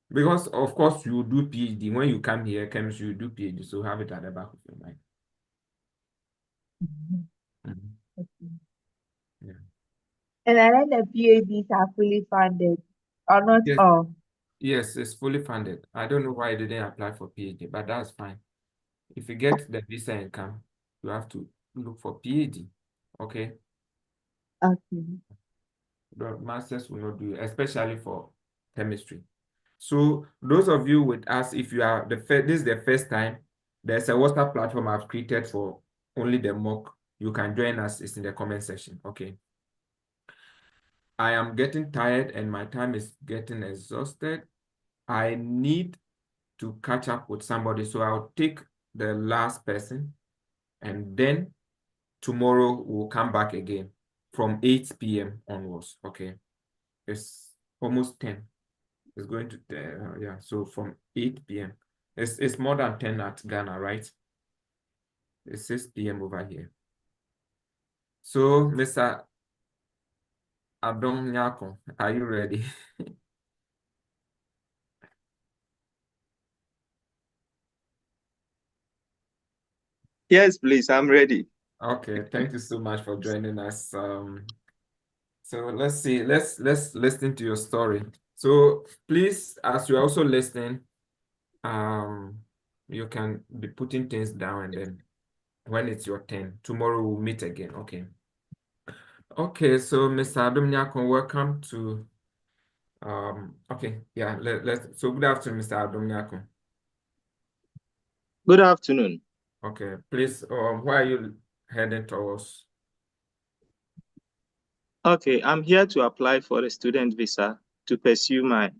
Because of course you do PhD. When you come here, chemistry, you do PhD, so have it at the back of your mind. Mhm. Mhm. Okay. Yeah. And I know the PhDs are fully funded, or not Yes, all. yes, it's fully funded. I don't know why you didn't apply for PhD, but that's fine. If you get the visa and come, you have to look for PhD. Okay. Okay. The masters will not do it, especially for chemistry. So those of you with us, if you are this is the first time, there's a WhatsApp platform I've created for only the mock. You can join us. It's in the comment section. Okay. I am getting tired and my time is getting exhausted. I need to catch up with somebody. So I'll take the last person and then tomorrow we'll come back again from 8 p.m. onwards. Okay. It's almost 10. It's going to, yeah. So from 8 p.m. It's more than 10 at Ghana, right? It's 6 p.m. over here. So, Mr. Adom Nyako, are you ready? Yes, please, I'm ready. Okay, thank you so much for joining us. So let's see, let's listen to your story. So please, as you're also listening, you can be putting things down and then when it's your turn, tomorrow we'll meet again. Okay. Okay, so Mr. Adom Nyako, welcome to okay, yeah, so good afternoon, Mr. Adom Nyako. Good afternoon. Okay, please, where are you heading towards? Okay, I'm here to apply for a student visa to pursue my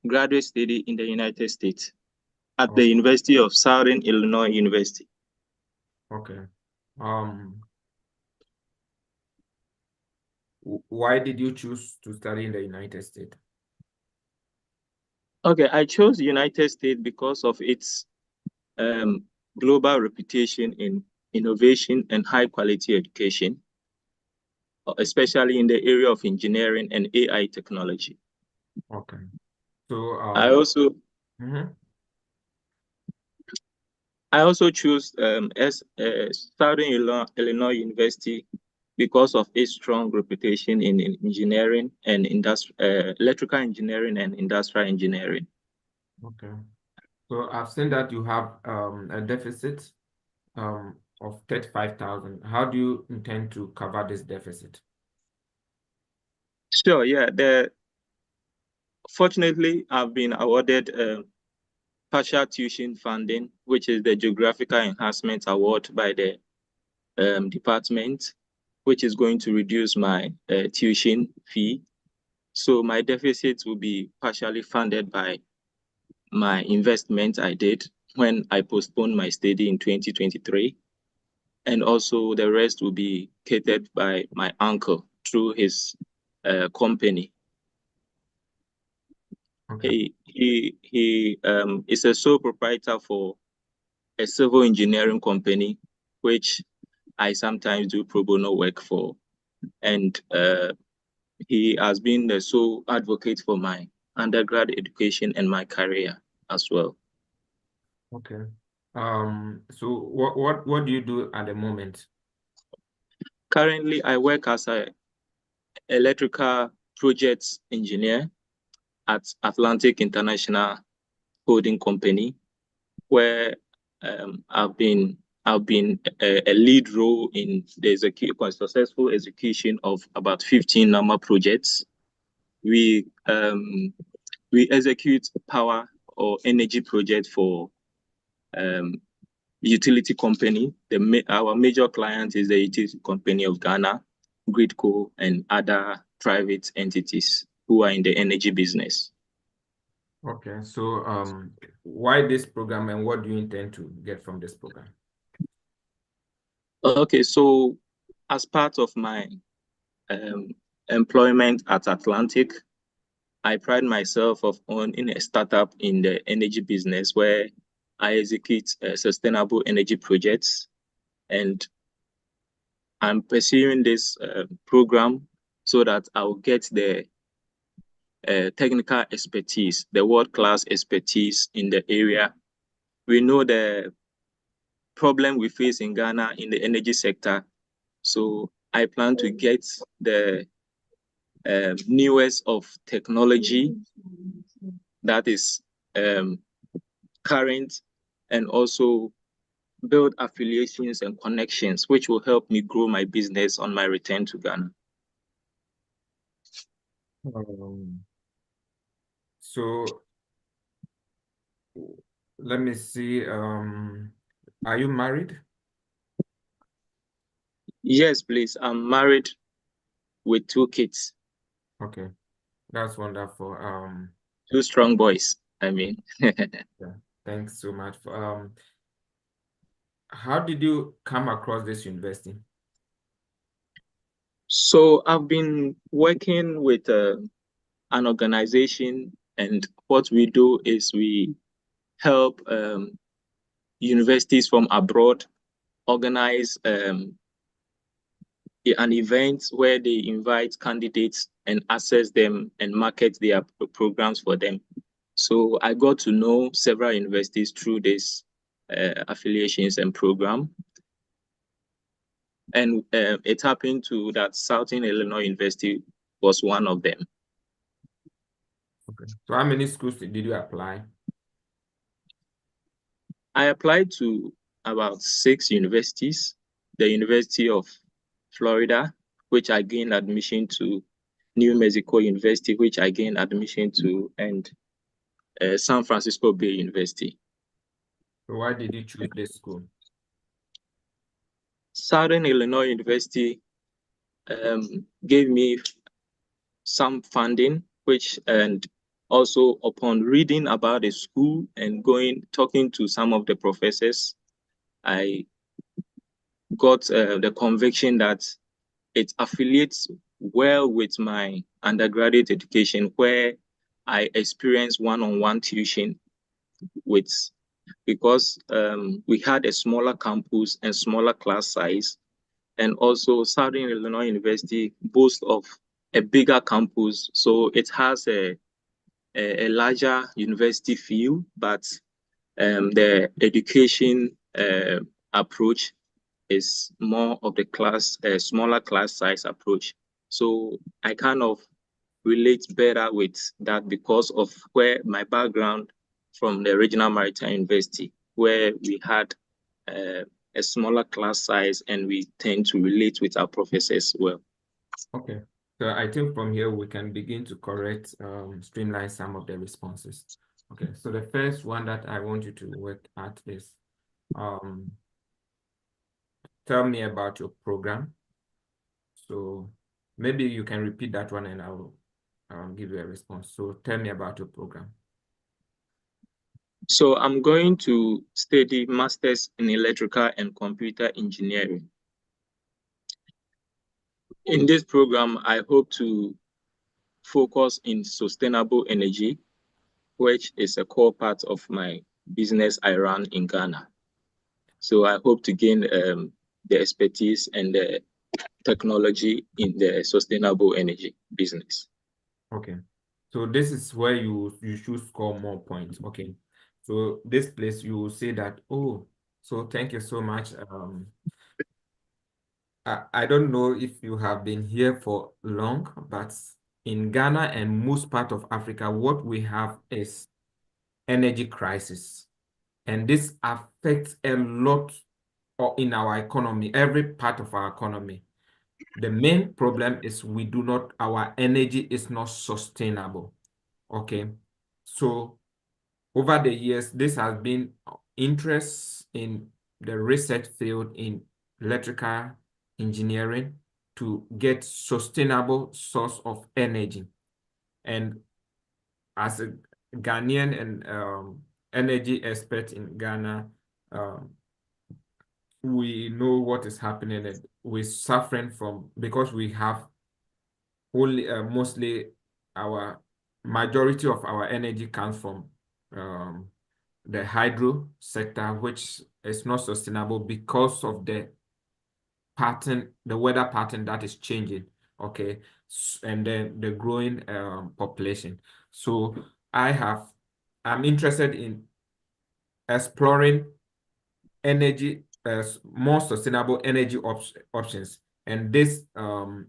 graduate study in the United States at the Okay, University of Southern Illinois University. okay. Why did you choose to study in the United States? Okay, I chose United States because of its global reputation in innovation and high quality education, especially in the area of engineering and AI technology. Okay. So I also mhm. choose Southern Illinois University because of its strong reputation in engineering and electrical engineering and industrial engineering. Okay. So I've seen that you have a deficit of 35,000. How do you intend to cover this deficit? Sure, yeah. Fortunately, I've been awarded partial tuition funding, which is the Geographical Enhancement Award by the department, which is going to reduce my tuition fee. So my deficit will be partially funded by my investment I did when I postponed my study in 2023. And also the rest will be catered by my uncle through his company. Okay. He is a sole proprietor for a civil engineering company, which I sometimes do pro bono work for. And he has been the sole advocate for my undergrad education and my career as well. Okay. So what do you do at the moment? Currently, I work as an electrical projects engineer at Atlantic International Holding Company, where I've been a lead role in the successful execution of about 15 normal projects. We execute power or energy projects for utility company. Our major client is the utility company of Ghana, Gridco, and other private entities who are in the energy business. Okay. So why this program and what do you intend to get from this program? Okay, so as part of my employment at Atlantic, I pride myself of owning a startup in the energy business where I execute sustainable energy projects, and I'm pursuing this program so that I'll get the technical expertise, the world-class expertise in the area. We know the problem we face in Ghana in the energy sector, so I plan to get the newest of technology that is current, and also build affiliations and connections, which will help me grow my business on my return to Ghana. So let me see. Are you married? Yes, please. I'm married with 2 kids. Okay, that's wonderful. 2 strong boys, I mean. Yeah, thanks so much for how did you come across this university? So I've been working with an organization, and what we do is we help universities from abroad organize an event where they invite candidates and assess them and market their programs for them. So I got to know several universities through this affiliations and program. And it happened to that Southern Illinois University was one of them. Okay. So how many schools did you apply? I applied to about 6 universities. The University of Florida, which I gained admission to, New Mexico University, which I gained admission to, and San Francisco Bay University. So why did you choose this school? Southern Illinois University gave me some funding, and also upon reading about the school and talking to some of the professors, I got the conviction that it affiliates well with my undergraduate education, where I experienced one-on-one tuition with, because we had a smaller campus and smaller class size, and also Southern Illinois University boasts of a bigger campus, so it has a larger university feel, but the education approach is more of the smaller class size approach. So I kind of relate better with that because of where my background from the Regional Maritime University, where we had a smaller class size and we tend to relate with our professors well. Okay. So I think from here we can begin to correct, streamline some of the responses. Okay. So the first one that I want you to work at is, tell me about your program. So maybe you can repeat that one and I will give you a response. So tell me about your program. So I'm going to study Masters in Electrical and Computer Engineering. In this program, I hope to focus in sustainable energy, which is a core part of my business I run in Ghana. So I hope to gain the expertise and the technology in the sustainable energy business. Okay. So this is where you should score more points. Okay. So this place you will say that, oh, so thank you so much. I don't know if you have been here for long, but in Ghana and most part of Africa, what we have is energy crisis. And this affects a lot in our economy, every part of our economy. The main problem is our energy is not sustainable. Okay. So over the years, this has been interest in the research field in electrical engineering to get sustainable source of energy. And as a Ghanaian and energy expert in Ghana, we know what is happening and we're suffering from, because we have only mostly our majority of our energy comes from the hydro sector, which is not sustainable because of the weather pattern that is changing. Okay. And then the growing population. So I'm interested in exploring energy, more sustainable energy options. And this, oh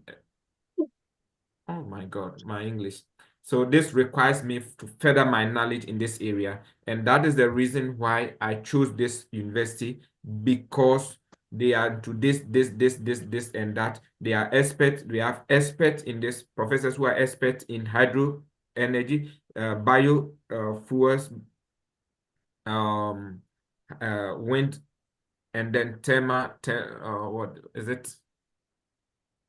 my God, my English. So this requires me to further my knowledge in this area. And that is the reason why I chose this university, because they are to this, and that. They are experts. We have experts in this, professors who are experts in hydro energy, bio fuels, wind, and then what is it?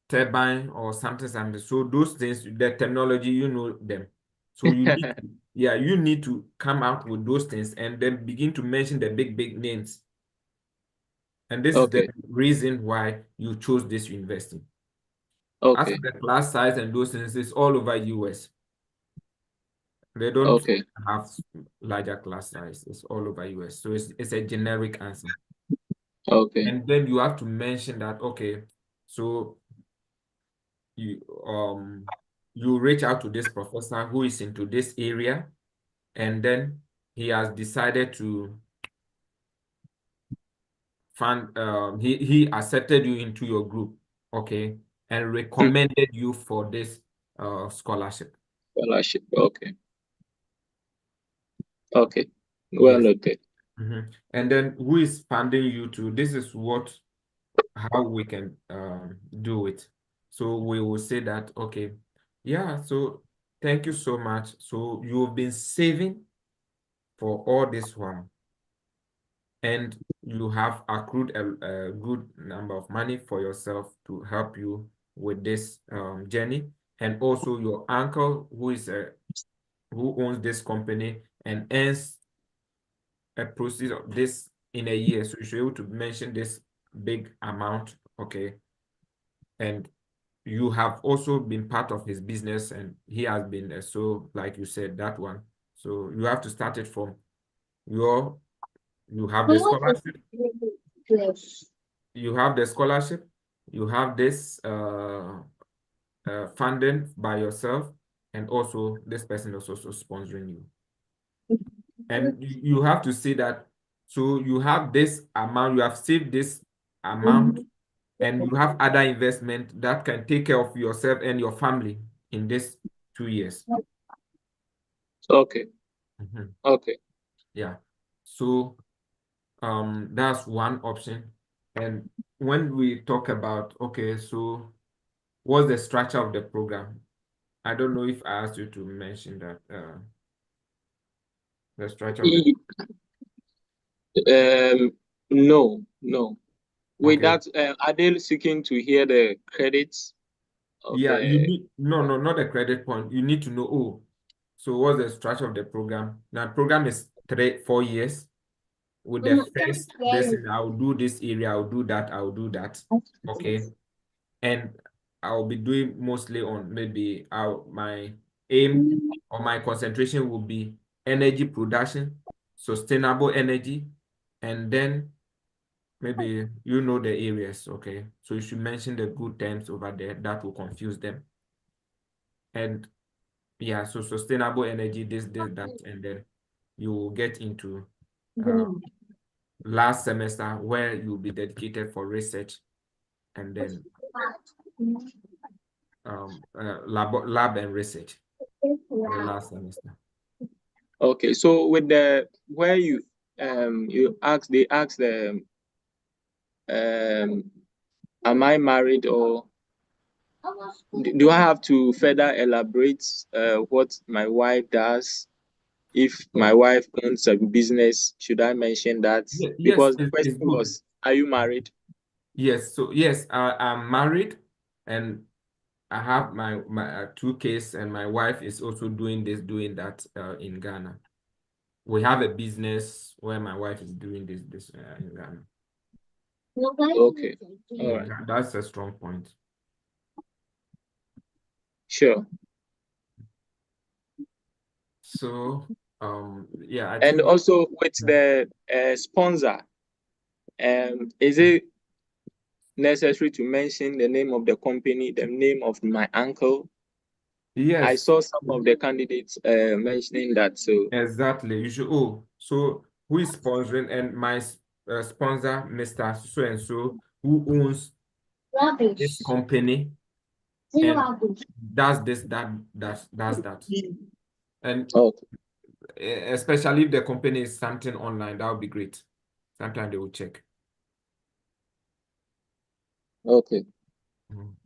Turbine or something. So those things, the technology, you know them. So you need to, yeah, you need to come out with those things and then begin to mention the big names. And this is the reason why you chose this university. As for the class size and those things, it's all over US. They don't have larger class size. It's all over US. So it's a generic answer. Okay. And then you have to mention that, okay, so you reach out to this professor who is into this area, and then he has decided to fund, he accepted you into your group, okay, and recommended you for this scholarship. Scholarship, okay. Okay, well noted. And then who is funding you to, this is how we can do it. So we will say that, okay, yeah, so thank you so much. So you've been saving for all this while, and you have accrued a good number of money for yourself to help you with this journey. And also your uncle, who owns this company and earns a proceed of this in a year. So you should be able to mention this big amount, okay? And you have also been part of his business, and he has been so, like you said, that one. So you have to start it from your, you have the scholarship, you have the scholarship, you have this funding by yourself, and also this person is also sponsoring you. And you have to see that, so you have this amount, you have saved this amount, and you have other investment that can take care of yourself and your family in this 2 years. Okay. Mhm. Okay. Yeah. So that's one option. And when we talk about, okay, so what's the structure of the program? I don't know if I asked you to mention that the structure of the E- no, no. With okay. that, are they seeking to hear the credits of Yeah, you the? need no, not the credit point. You need to know, oh, so what's the structure of the program? Now, program is 4 years. With the first this, I'll do this area, I'll do that, I'll do that. Okay. And I'll be doing mostly on maybe my aim or my concentration will be energy production, sustainable energy, and then maybe you know the areas. Okay. So you should mention the good terms over there that will confuse them. And yeah, so sustainable energy, this, that, and then you will get into last semester where you'll be dedicated for research, and then lab and research for the last semester. Okay, so with the where you ask, they ask the am I married, or do I have to further elaborate what my wife does? If my wife owns a business, should I mention that? Yes, Because the it's question good. was, are you married? Yes, so yes, I'm married, and I have my 2 kids, and my wife is also doing this, doing that in Ghana. We have a business where my wife is doing this in Ghana. Okay, all right, That's a strong point. sure. So yeah, I And think also with the sponsor, is it necessary to mention the name of the company, the name of my uncle? I yes, saw some of the candidates mentioning that. So exactly. You should. Oh, so who is sponsoring? And my sponsor, Mr. So and so, who owns this company and does this, does that. And okay, especially if the company is something online, that would be great. Sometimes they will check. okay. Mhm.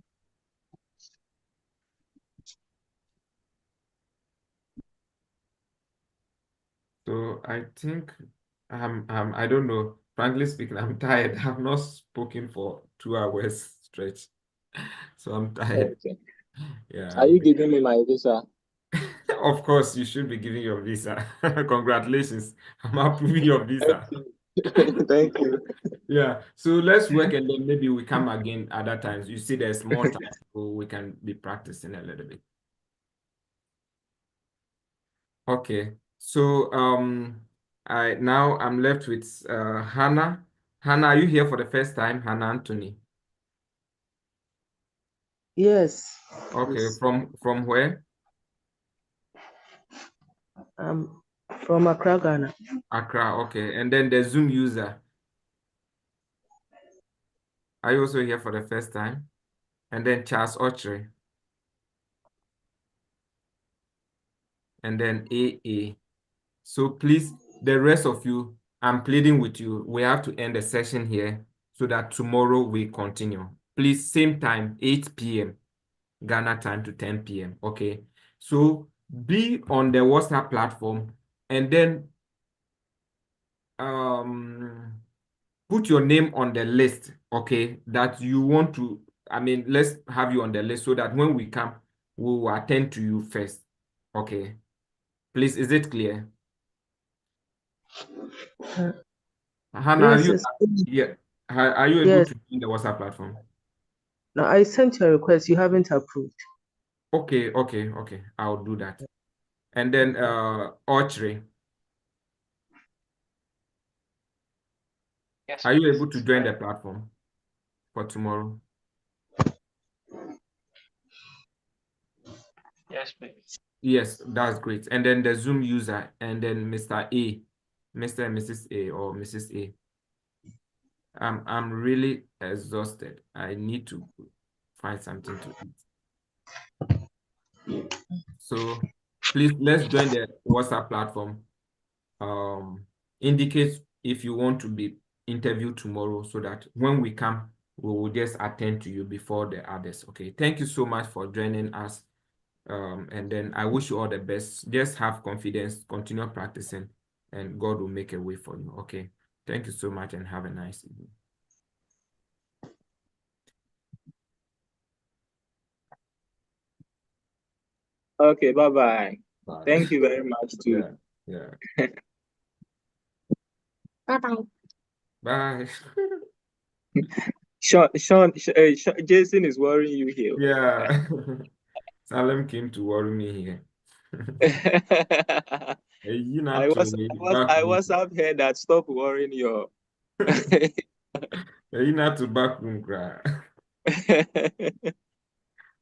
So I think I don't know. Frankly speaking, I'm tired. I've not spoken for 2 hours stretch, so I'm tired. Okay. Yeah. Are you giving me my visa? Of course, you should be giving your visa. Congratulations. I'm approving your Thank visa. you. Thank you. Yeah. So let's work, and then maybe we come again other times. You see, there's more time, so we can be practicing a little bit. Okay. So I'm left with Hannah. Hannah, are you here for the first time? Hannah Anthony. Yes. Okay. Yes. From where? I'm from Accra, Ghana. Accra. Okay. And then the Zoom user. Are you also here for the first time? And then Charles Ochre. And then AA. So please, the rest of you, I'm pleading with you. We have to end the session here so that tomorrow we continue. Please, same time, 8 p.m. Ghana time to 10 p.m. Okay. So be on the WhatsApp platform, and then put your name on the list, okay, that you want to. I mean, let's have you on the list so that when we come, we will attend to you first. Okay. Please, is it clear? Hannah, Yes, it's yeah, are you able yes. to join the WhatsApp platform? Now I sent you a request, you haven't approved. Okay. I'll do that. And then Archery. Yes, Are you please. able to join the platform for tomorrow? Yes, please. Yes, that's great. And then the Zoom user, and then Mr. A, Mr. and Mrs. A or Mrs. A. I'm really exhausted. I need to find something to eat. So please let's join the WhatsApp platform. Indicate if you want to be interviewed tomorrow so that when we come, we will just attend to you before the others. Okay. Thank you so much for joining us. And then I wish you all the best. Just have confidence, continue practicing, and God will make a way for you. Okay. Thank you so much and have a nice evening. Okay, bye-bye. Bye. Thank you very much too. Yeah. Bye-bye. Bye. Jason is worrying you here. Yeah. Salem came to worry me here. You I not to was me back I room. was up here that stop worrying your You not to back room cry.